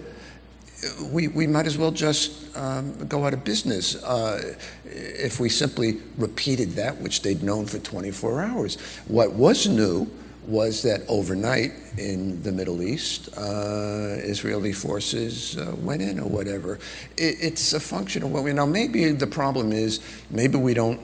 we might as well just go out of business if we simply repeated that which they'd known for 24 hours. What was new was that overnight in the Middle East, Israeli forces went in or whatever. It's a function of what we know. Maybe the problem is maybe we don't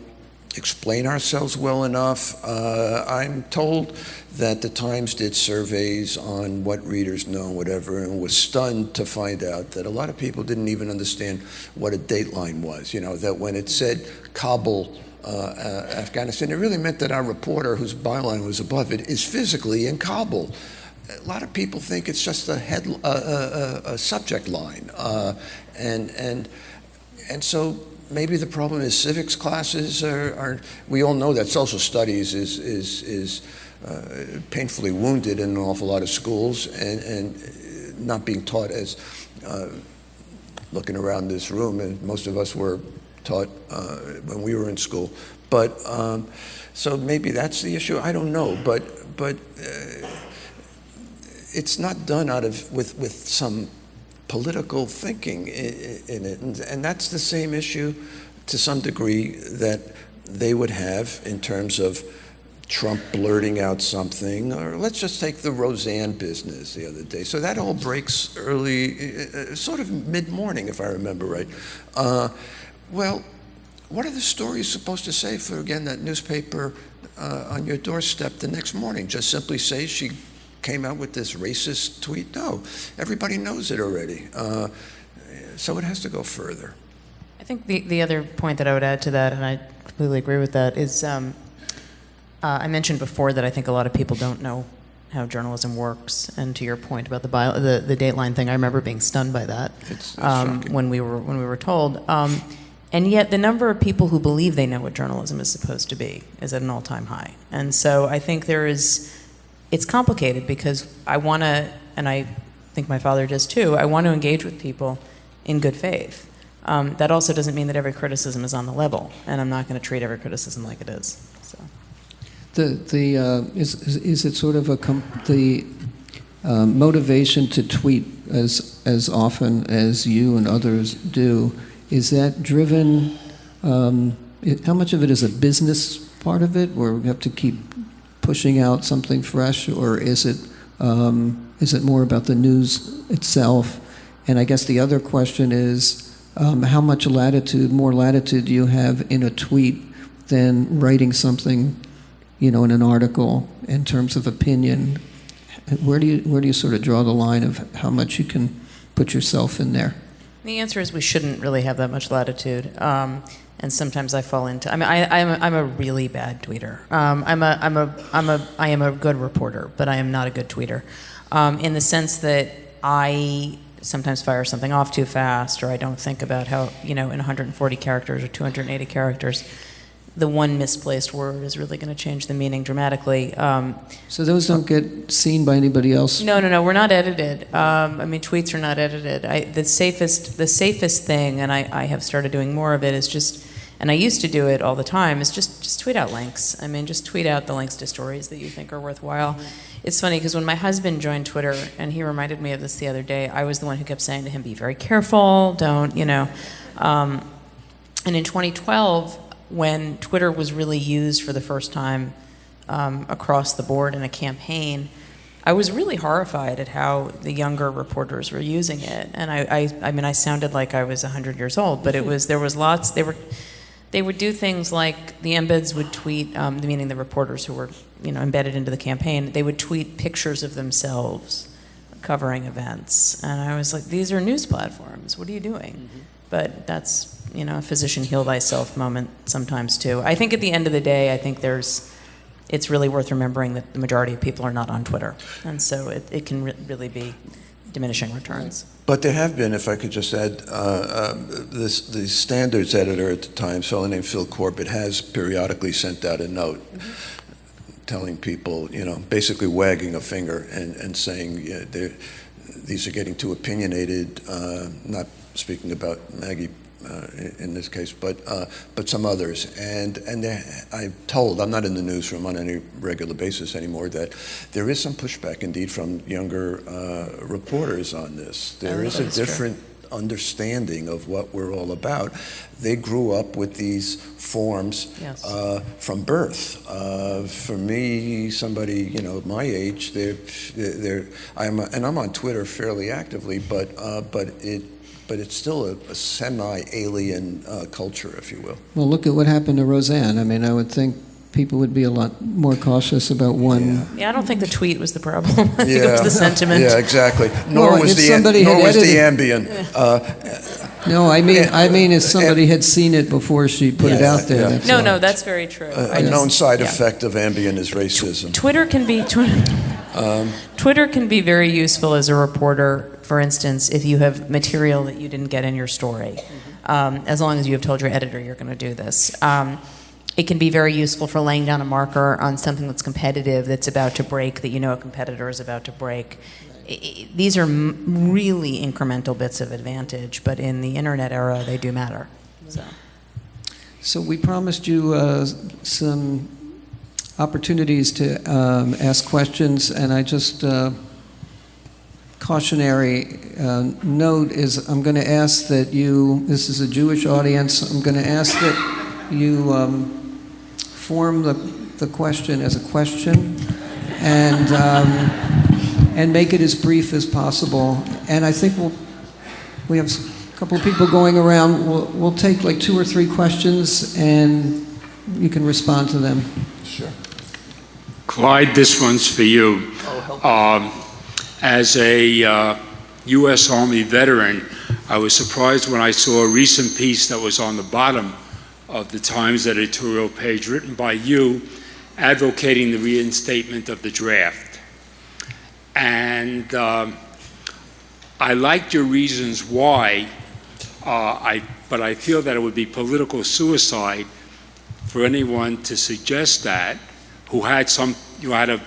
explain ourselves well enough. I'm told that the Times did surveys on what readers know, whatever, and was stunned to find out that a lot of people didn't even understand what a dateline was. You know, that when it said Kabul, Afghanistan, it really meant that our reporter, whose byline was above it, is physically in Kabul. A lot of people think it's just a subject line, and so maybe the problem is civics classes are. We all know that social studies is painfully wounded in an awful lot of schools, and not being taught as looking around this room, and most of us were taught when we were in school. But so maybe that's the issue. I don't know, but it's not done out of with some political thinking in it, and that's the same issue to some degree that they would have in terms of Trump blurting out something, or let's just take the Roseanne business the other day. So that all breaks early, sort of mid-morning, if I remember right. Well, what are the stories supposed to say for, again, that newspaper on your doorstep the next morning? Just simply say she came out with this racist tweet? No, everybody knows it already. So it has to go further. I think the other point that I would add to that, and I completely agree with that, is I mentioned before that I think a lot of people don't know how journalism works, and to your point about the Dateline thing, I remember being stunned by that. It's shocking. when we were told. And yet the number of people who believe they know what journalism is supposed to be is at an all-time high. And so I think it's complicated because I want to, and I think my father does too, I want to engage with people in good faith. That also doesn't mean that every criticism is on the level, and I'm not going to treat every criticism like it is. So. Is it sort of the motivation to tweet as often as you and others do? Is that driven? How much of it is a business part of it, where we have to keep pushing out something fresh, or is it more about the news itself? And I guess the other question is, how much more latitude do you have in a tweet than writing something, in an article in terms of opinion? Where do you sort of draw the line of how much you can put yourself in there? The answer is we shouldn't really have that much latitude, and sometimes I fall into. I mean, I'm a really bad tweeter. I am a good reporter, but I am not a good tweeter, in the sense that I sometimes fire something off too fast, or I don't think about how in 140 characters or 280 characters, the one misplaced word is really going to change the meaning dramatically. So those don't get seen by anybody else? No, we're not edited. Tweets are not edited. The safest thing, and I have started doing more of it, is just, and I used to do it all the time, is just tweet out links. Just tweet out the links to stories that you think are worthwhile. It's funny, because when my husband joined Twitter, and he reminded me of this the other day, I was the one who kept saying to him, be very careful, don't, And in 2012, when Twitter was really used for the first time across the board in a campaign, I was really horrified at how the younger reporters were using it. And I sounded like I was 100 years old, but there was lots. They would do things like the embeds would tweet, meaning the reporters who were, embedded into the campaign. They would tweet pictures of themselves covering events, and I was like, "These are news platforms. What are you doing?" Mm-hmm. But that's, a physician heal thyself moment sometimes too. I think at the end of the day, I think it's really worth remembering that the majority of people are not on Twitter, and so it can really be diminishing returns. But there have been, if I could just add, the standards editor at the time, fellow named Phil Corbett, has periodically sent out a note telling people, basically wagging a finger and saying, these are getting too opinionated, not speaking about Maggie in this case, but some others. And I'm not in the newsroom on any regular basis anymore, that there is some pushback indeed from younger reporters on this. There is a different understanding of what we're all about. They grew up with these forms from birth. For me, somebody my age, I'm on Twitter fairly actively, but it's still a semi-alien culture, if you will. Well, look at what happened to Roseanne. I mean, I would think people would be a lot more cautious about one. Yeah, I don't think the tweet was the problem. I think it was the sentiment. Yeah, exactly. Nor was the Ambien. No, I mean, if somebody had seen it before she put it out there. Yeah. No, that's very true. A known side effect of Ambien is racism. Twitter can be very useful as a reporter. For instance, if you have material that you didn't get in your story, as long as you have told your editor you're going to do this. It can be very useful for laying down a marker on something that's competitive, that's about to break, that a competitor is about to break. These are really incremental bits of advantage, but in the internet era, they do matter. So we promised you some opportunities to ask questions, and I just cautionary note is I'm going to ask that this is a Jewish audience, I'm going to ask that you form the question as a question and make it as brief as possible. And I think we have a couple of people going around. We'll take like 2 or 3 questions and you can respond to them. Sure. Clyde, this one's for you. As a U.S. Army veteran, I was surprised when I saw a recent piece that was on the bottom of the Times editorial page written by you advocating the reinstatement of the draft. And I liked your reasons why, but I feel that it would be political suicide for anyone to suggest that who had a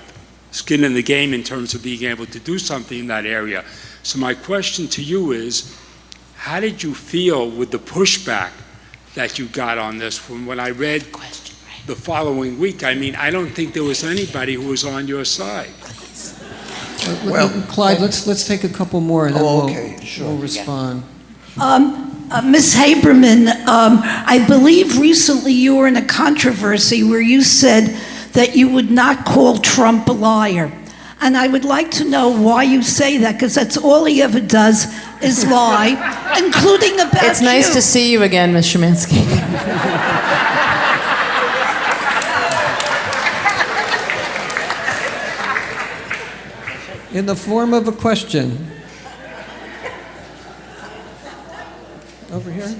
skin in the game in terms of being able to do something in that area. So my question to you is, how did you feel with the pushback that you got on this? From when I read the following week, I mean, I don't think there was anybody who was on your side. Well, Clyde, let's take a couple more and then we'll respond. Ms. Haberman, I believe recently you were in a controversy where you said that you would not call Trump a liar. And I would like to know why you say that, because that's all he ever does is lie, including about It's nice to see you again, Ms. Szymanski. In the form of a question. Over here? You're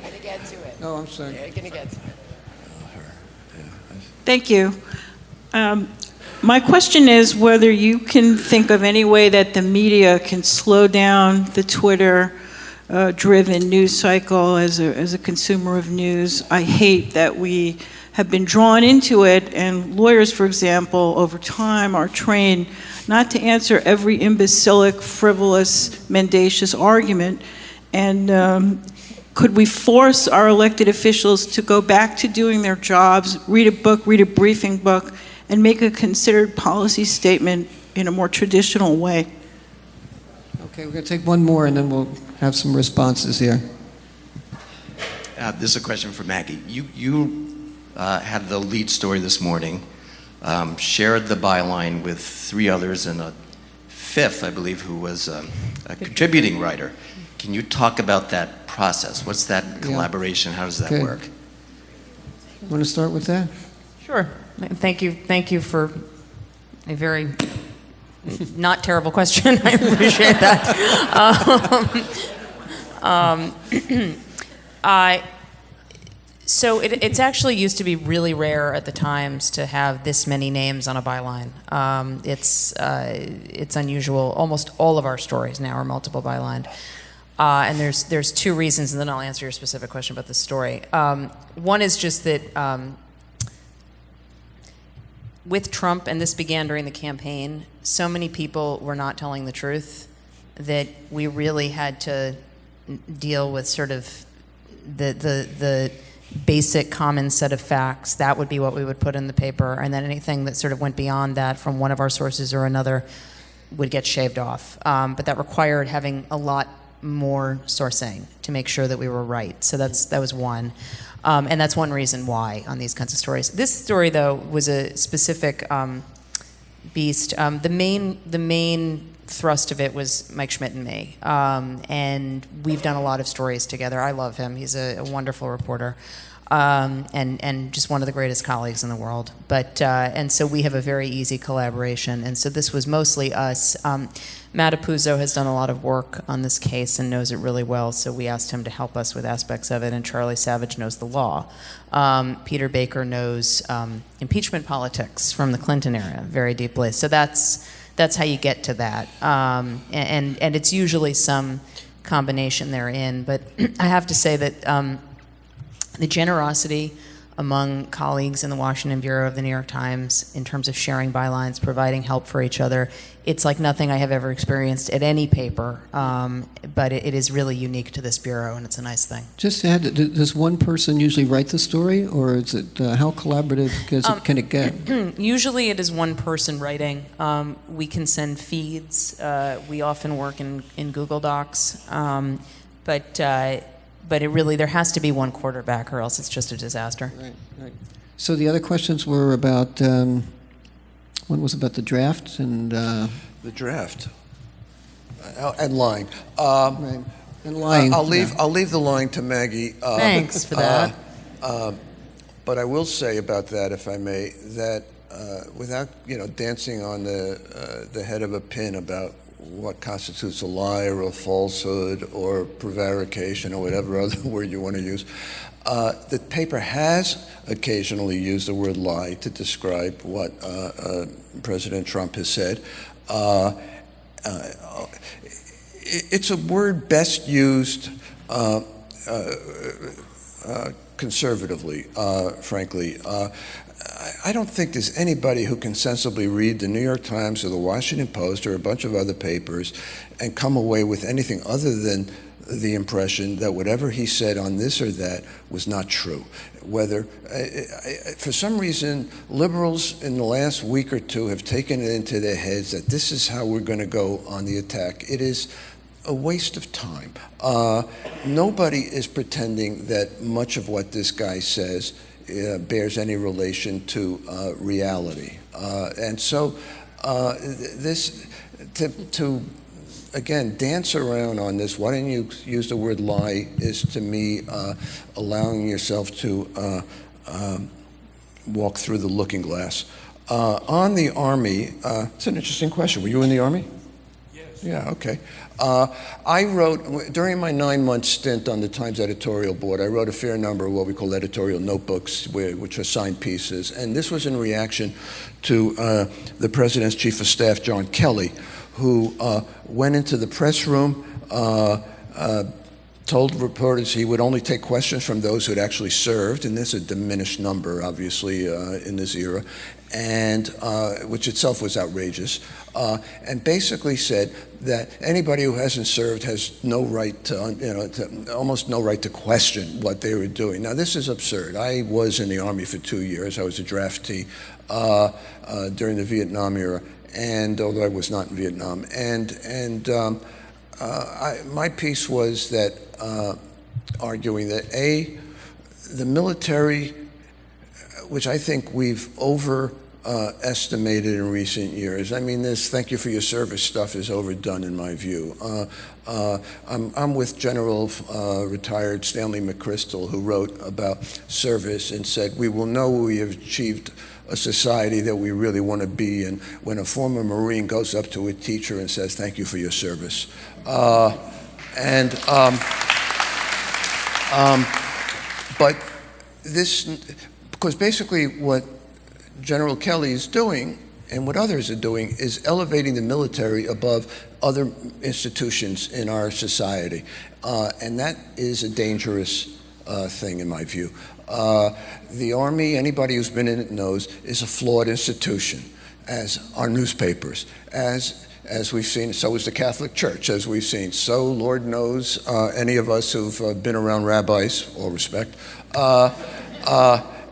going to get to it. Oh, I'm sorry. You're going to get to it. Thank you. My question is whether you can think of any way that the media can slow down the Twitter-driven news cycle as a consumer of news. I hate that we have been drawn into it, and lawyers, for example, over time are trained not to answer every imbecilic, frivolous, mendacious argument. And could we force our elected officials to go back to doing their jobs, read a book, read a briefing book, and make a considered policy statement in a more traditional way? Okay, we're going to take one more and then we'll have some responses here. This is a question for Maggie. You had the lead story this morning, shared the byline with 3 others and a 5th, I believe, who was a contributing writer. Can you talk about that process? What's that collaboration? How does that work? Want to start with that? Sure. Thank you for a very not terrible question. I appreciate that. So it's actually used to be really rare at the Times to have this many names on a byline. It's unusual. Almost all of our stories now are multiple bylined. And there's two reasons, and then I'll answer your specific question about the story. One is just that with Trump, and this began during the campaign, so many people were not telling the truth that we really had to deal with sort of the basic common set of facts. That would be what we would put in the paper, and then anything that sort of went beyond that from one of our sources or another would get shaved off. But that required having a lot more sourcing to make sure that we were right. So that was one. And that's one reason why on these kinds of stories. This story, though, was a specific beast. The main thrust of it was Mike Schmidt and me. And we've done a lot of stories together. I love him. He's a wonderful reporter. And just one of the greatest colleagues in the world. And so we have a very easy collaboration. And so this was mostly us. Matt Apuzzo has done a lot of work on this case and knows it really well, so we asked him to help us with aspects of it, and Charlie Savage knows the law. Peter Baker knows impeachment politics from the Clinton era very deeply. So that's how you get to that. And it's usually some combination therein. But I have to say that the generosity among colleagues in the Washington Bureau of the New York Times in terms of sharing bylines, providing help for each other, it's like nothing I have ever experienced at any paper, but it is really unique to this bureau, and it's a nice thing. Just to add, does one person usually write the story, or is it how collaborative can it get? Usually it is one person writing. We can send feeds. We often work in Google Docs, but it really, there has to be one quarterback, or else it's just a disaster. Right. So the other questions were about, one was about the draft and... The draft. And lying. Right. And lying. I'll leave the lying to Maggie. Thanks for that. But I will say about that, if I may, that without dancing on the head of a pin about what constitutes a lie or a falsehood or prevarication or whatever other word you want to use. The paper has occasionally used the word lie to describe what President Trump has said. It's a word best used conservatively, frankly. I don't think there's anybody who can sensibly read the New York Times or the Washington Post or a bunch of other papers and come away with anything other than the impression that whatever he said on this or that was not true. Whether, for some reason, liberals in the last week or two have taken it into their heads that this is how we're going to go on the attack. It is a waste of time. Nobody is pretending that much of what this guy says bears any relation to reality. And so this, to again, dance around on this, why don't you use the word lie, is to me allowing yourself to walk through the looking glass. On the Army, it's an interesting question. Were you in the Army? Yes. Yeah, okay. I wrote, during my 9-month stint on the Times editorial board, I wrote a fair number of what we call editorial notebooks, which are signed pieces. And this was in reaction to the President's Chief of Staff, John Kelly, who went into the press room, told reporters he would only take questions from those who had actually served, and there's a diminished number, obviously, in this era, and which itself was outrageous, and basically said that anybody who hasn't served has no right to, almost no right to question what they were doing. Now, this is absurd. I was in the Army for 2 years. I was a draftee during the Vietnam era, and although I was not in Vietnam, my piece was that arguing that the military, which I think we've estimated in recent years. I mean, this "thank you for your service" stuff is overdone in my view. I'm with General retired Stanley McChrystal, who wrote about service and said, "We will know we have achieved a society that we really want to be in when a former Marine goes up to a teacher and says, 'Thank you for your service.'" But this, because basically what General Kelly is doing and what others are doing is elevating the military above other institutions in our society. And that is a dangerous thing in my view. The Army, anybody who's been in it knows, is a flawed institution, as are newspapers, as we've seen, so is the Catholic Church, as we've seen. So, Lord knows, any of us who've been around rabbis, all respect,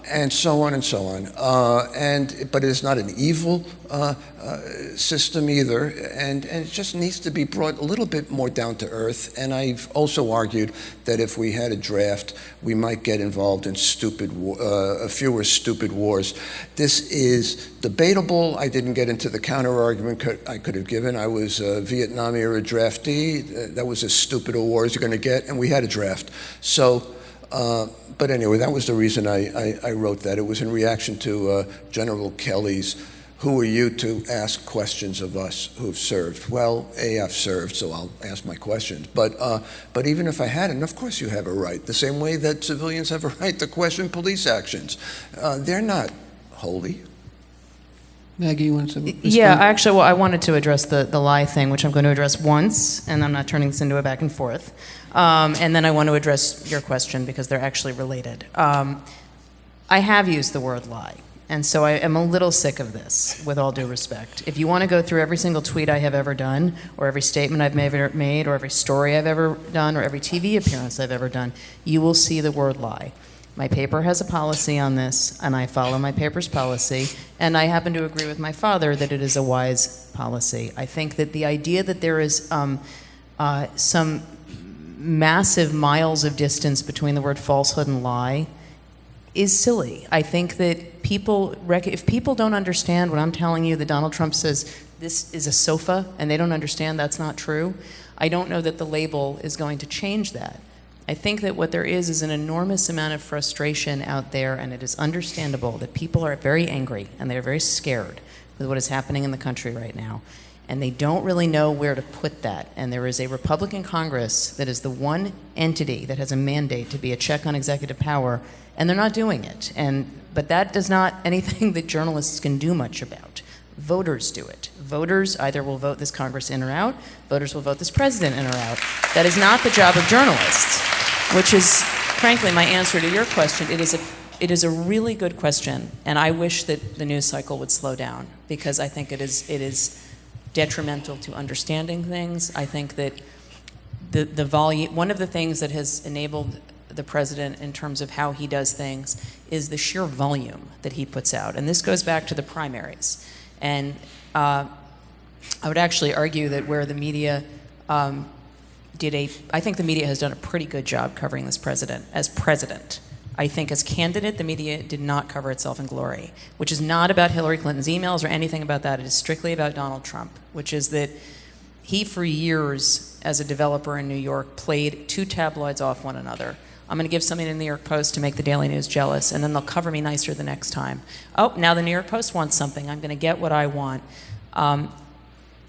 and so on and so on. But it's not an evil system either, and it just needs to be brought a little bit more down to earth. And I've also argued that if we had a draft, we might get involved in fewer stupid wars. This is debatable. I didn't get into the counter argument I could have given. I was a Vietnam era draftee. That was as stupid a war as you're going to get, and we had a draft. So. But anyway, that was the reason I wrote that. It was in reaction to General Kelly's, "Who are you to ask questions of us who've served?" Well, I've served, so I'll ask my questions. But even if I hadn't, of course you have a right. The same way that civilians have a right to question police actions. They're not holy. Maggie, you want to respond? Yeah, actually, well, I wanted to address the lie thing, which I'm going to address once, and I'm not turning this into a back and forth. And then I want to address your question because they're actually related. I have used the word lie, and so I am a little sick of this, with all due respect. If you want to go through every single tweet I have ever done, or every statement I've ever made, or every story I've ever done, or every TV appearance I've ever done, you will see the word lie. My paper has a policy on this, and I follow my paper's policy, and I happen to agree with my father that it is a wise policy. I think that the idea that there is some massive miles of distance between the word falsehood and lie is silly. I think that if people don't understand what I'm telling you, that Donald Trump says this is a sofa, and they don't understand that's not true, I don't know that the label is going to change that. I think that what there is an enormous amount of frustration out there, and it is understandable that people are very angry and they're very scared with what is happening in the country right now. And they don't really know where to put that. And there is a Republican Congress that is the one entity that has a mandate to be a check on executive power, and they're not doing it. But that is not anything that journalists can do much about. Voters do it. Voters either will vote this Congress in or out, voters will vote this president in or out. That is not the job of journalists, which is, frankly, my answer to your question. It is a really good question, and I wish that the news cycle would slow down, because I think it is detrimental to understanding things. I think that the volume, one of the things that has enabled the president in terms of how he does things is the sheer volume that he puts out. And this goes back to the primaries. And I would actually argue that where the media I think the media has done a pretty good job covering this president as president. I think as candidate, the media did not cover itself in glory, which is not about Hillary Clinton's emails or anything about that. It is strictly about Donald Trump, which is that he, for years, as a developer in New York, played two tabloids off one another. I'm going to give something to the New York Post to make the Daily News jealous, and then they'll cover me nicer the next time. Oh, now the New York Post wants something. I'm going to get what I want.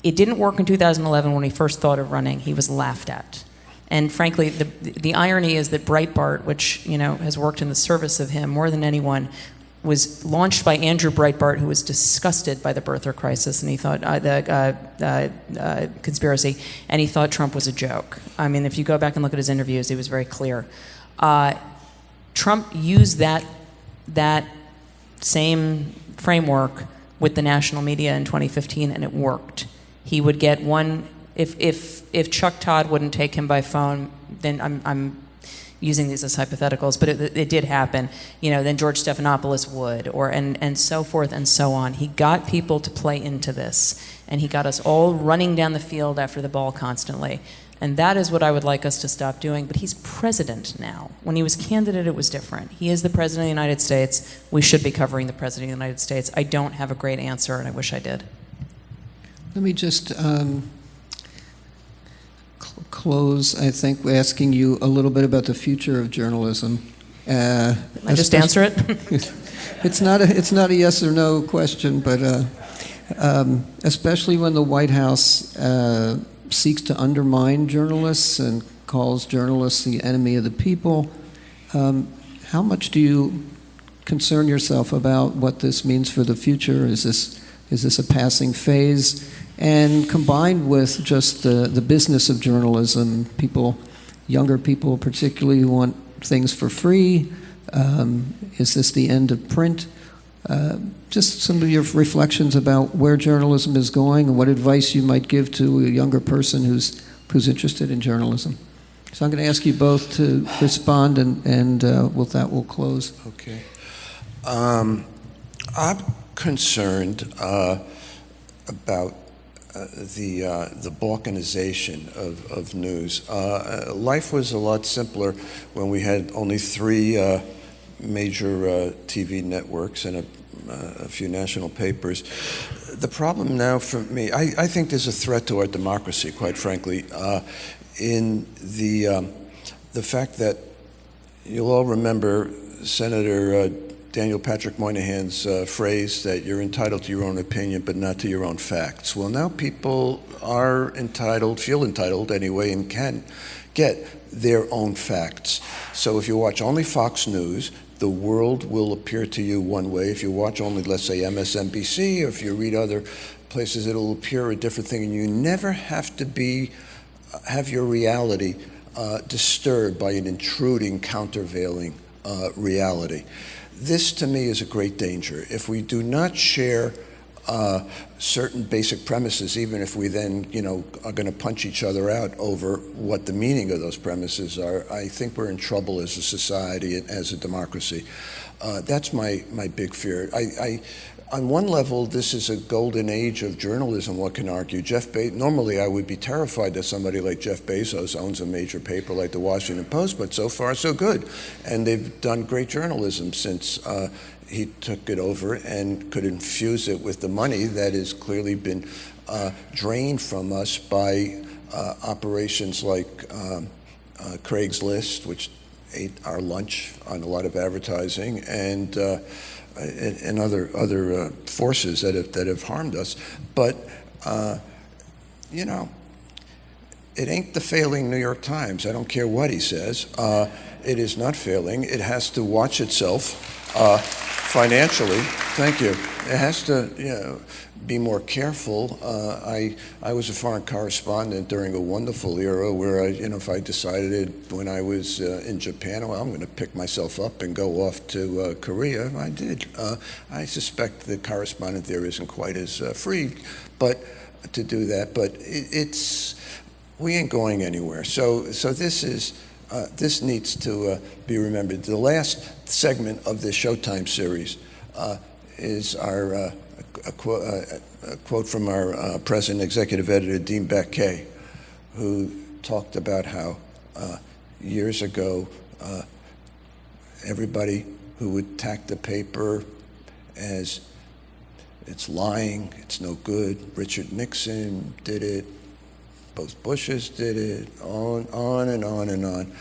It didn't work in 2011 when he first thought of running. He was laughed at. And frankly, the irony is that Breitbart, which has worked in the service of him more than anyone, was launched by Andrew Breitbart, who was disgusted by the birther crisis, and he thought the conspiracy, and he thought Trump was a joke. I mean, if you go back and look at his interviews, he was very clear. Trump used that same framework with the national media in 2015, and it worked. He would get one. If Chuck Todd wouldn't take him by phone, then I'm using these as hypotheticals, but it did happen. Then George Stephanopoulos would, and so forth and so on. He got people to play into this, and he got us all running down the field after the ball constantly. And that is what I would like us to stop doing. But he's president now. When he was candidate, it was different. He is the president of the United States. We should be covering the president of the United States. I don't have a great answer, and I wish I did. Let me just close, I think, asking you a little bit about the future of journalism. I just answer it? It's not a yes or no question, but especially when the White House seeks to undermine journalists and calls journalists the enemy of the people, how much do you concern yourself about what this means for the future? Is this a passing phase? And combined with just the business of journalism, younger people particularly, who want things for free. Is this the end of print? Just some of your reflections about where journalism is going and what advice you might give to a younger person who's interested in journalism. So I'm going to ask you both to respond, and with that we'll close. Okay. I'm concerned about the balkanization of news. Life was a lot simpler when we had only 3 major TV networks and a few national papers. The problem now for me, I think there's a threat to our democracy, quite frankly, in the fact that you'll all remember Senator Daniel Patrick Moynihan's phrase that you're entitled to your own opinion, but not to your own facts. Well, now people are feel entitled anyway, and can get their own facts. So if you watch only Fox News, the world will appear to you one way. If you watch only, let's say, MSNBC, or if you read other places, it'll appear a different thing, and you never have to have your reality disturbed by an intruding, countervailing reality. This, to me, is a great danger. If we do not share certain basic premises, even if we then, are going to punch each other out over what the meaning of those premises are, I think we're in trouble as a society and as a democracy. That's my big fear. On one level, this is a golden age of journalism, one can argue. Normally I would be terrified that somebody like Jeff Bezos owns a major paper like the Washington Post, but so far so good. And they've done great journalism since he took it over and could infuse it with the money that has clearly been drained from us by operations like Craigslist, which ate our lunch on a lot of advertising, and other forces that have harmed us. But it ain't the failing New York Times. I don't care what he says. It is not failing. It has to watch itself financially. Thank you. It has to be more careful. I was a foreign correspondent during a wonderful era where if I decided when I was in Japan, well, I'm going to pick myself up and go off to Korea, I did. I suspect the correspondent there isn't quite as free, but to do that. But we ain't going anywhere. So this needs to be remembered. The last segment of this Showtime series is our a quote from our president, executive editor, Dean Baquet, who talked about how years ago everybody who would attack the paper as it's lying, it's no good. Richard Nixon did it. Both Bushes did it. On and on and on.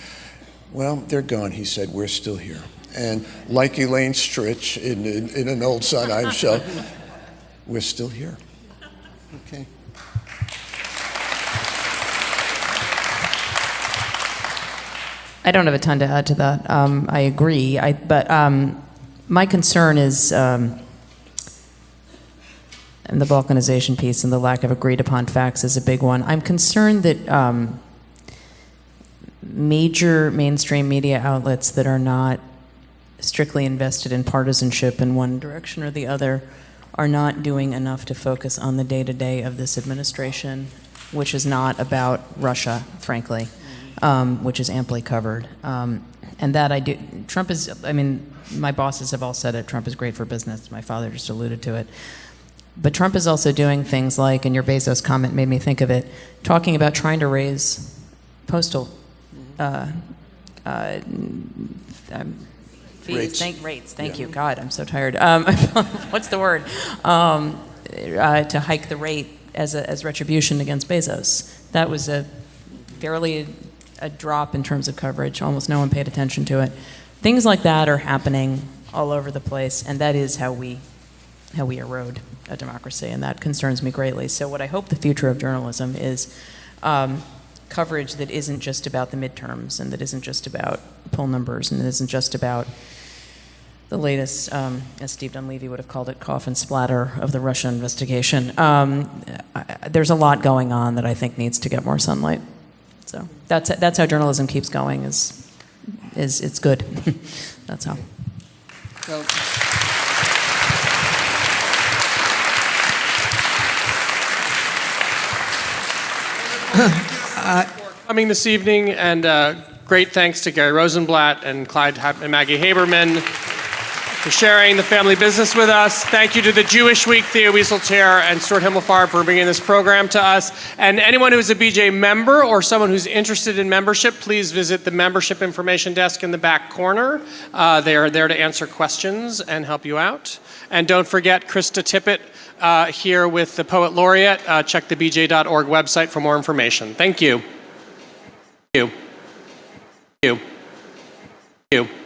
Well, they're gone. He said, we're still here. And like Elaine Stritch in an old Sondheim show, we're still here. Okay. I don't have a ton to add to that. I agree. But my concern is and the balkanization piece and the lack of agreed upon facts is a big one. I'm concerned that major mainstream media outlets that are not strictly invested in partisanship in one direction or the other are not doing enough to focus on the day-to-day of this administration, which is not about Russia, frankly, which is amply covered. And that I do. Trump is, my bosses have all said it, Trump is great for business. My father just alluded to it. But Trump is also doing things like, and your Bezos comment made me think of it, talking about trying to raise postal fees. Rates. Rates. Thank you. God, I'm so tired. What's the word? To hike the rate as retribution against Bezos. That was fairly a drop in terms of coverage. Almost no one paid attention to it. Things like that are happening all over the place, and that is how we erode a democracy, and that concerns me greatly. So what I hope the future of journalism is coverage that isn't just about the midterms, and that isn't just about poll numbers, and it isn't just about the latest, as Steve Dunleavy would have called it, coffin splatter of the Russia investigation. There's a lot going on that I think needs to get more sunlight. So that's how journalism keeps going. Is it's good. That's how. So, coming this evening, and great thanks to Gary Rosenblatt and Clyde and Maggie Haberman for sharing the family business with us. Thank you to the Jewish Week, Theo Wieselchair, and Stuart Himmelfarb for bringing this program to us. And anyone who is a BJ member or someone who's interested in membership, please visit the membership information desk in the back corner. They are there to answer questions and help you out. And don't forget Krista Tippett here with the Poet Laureate. Check the bj.org website for more information. Thank you. Thank you. Thank you. Thank you.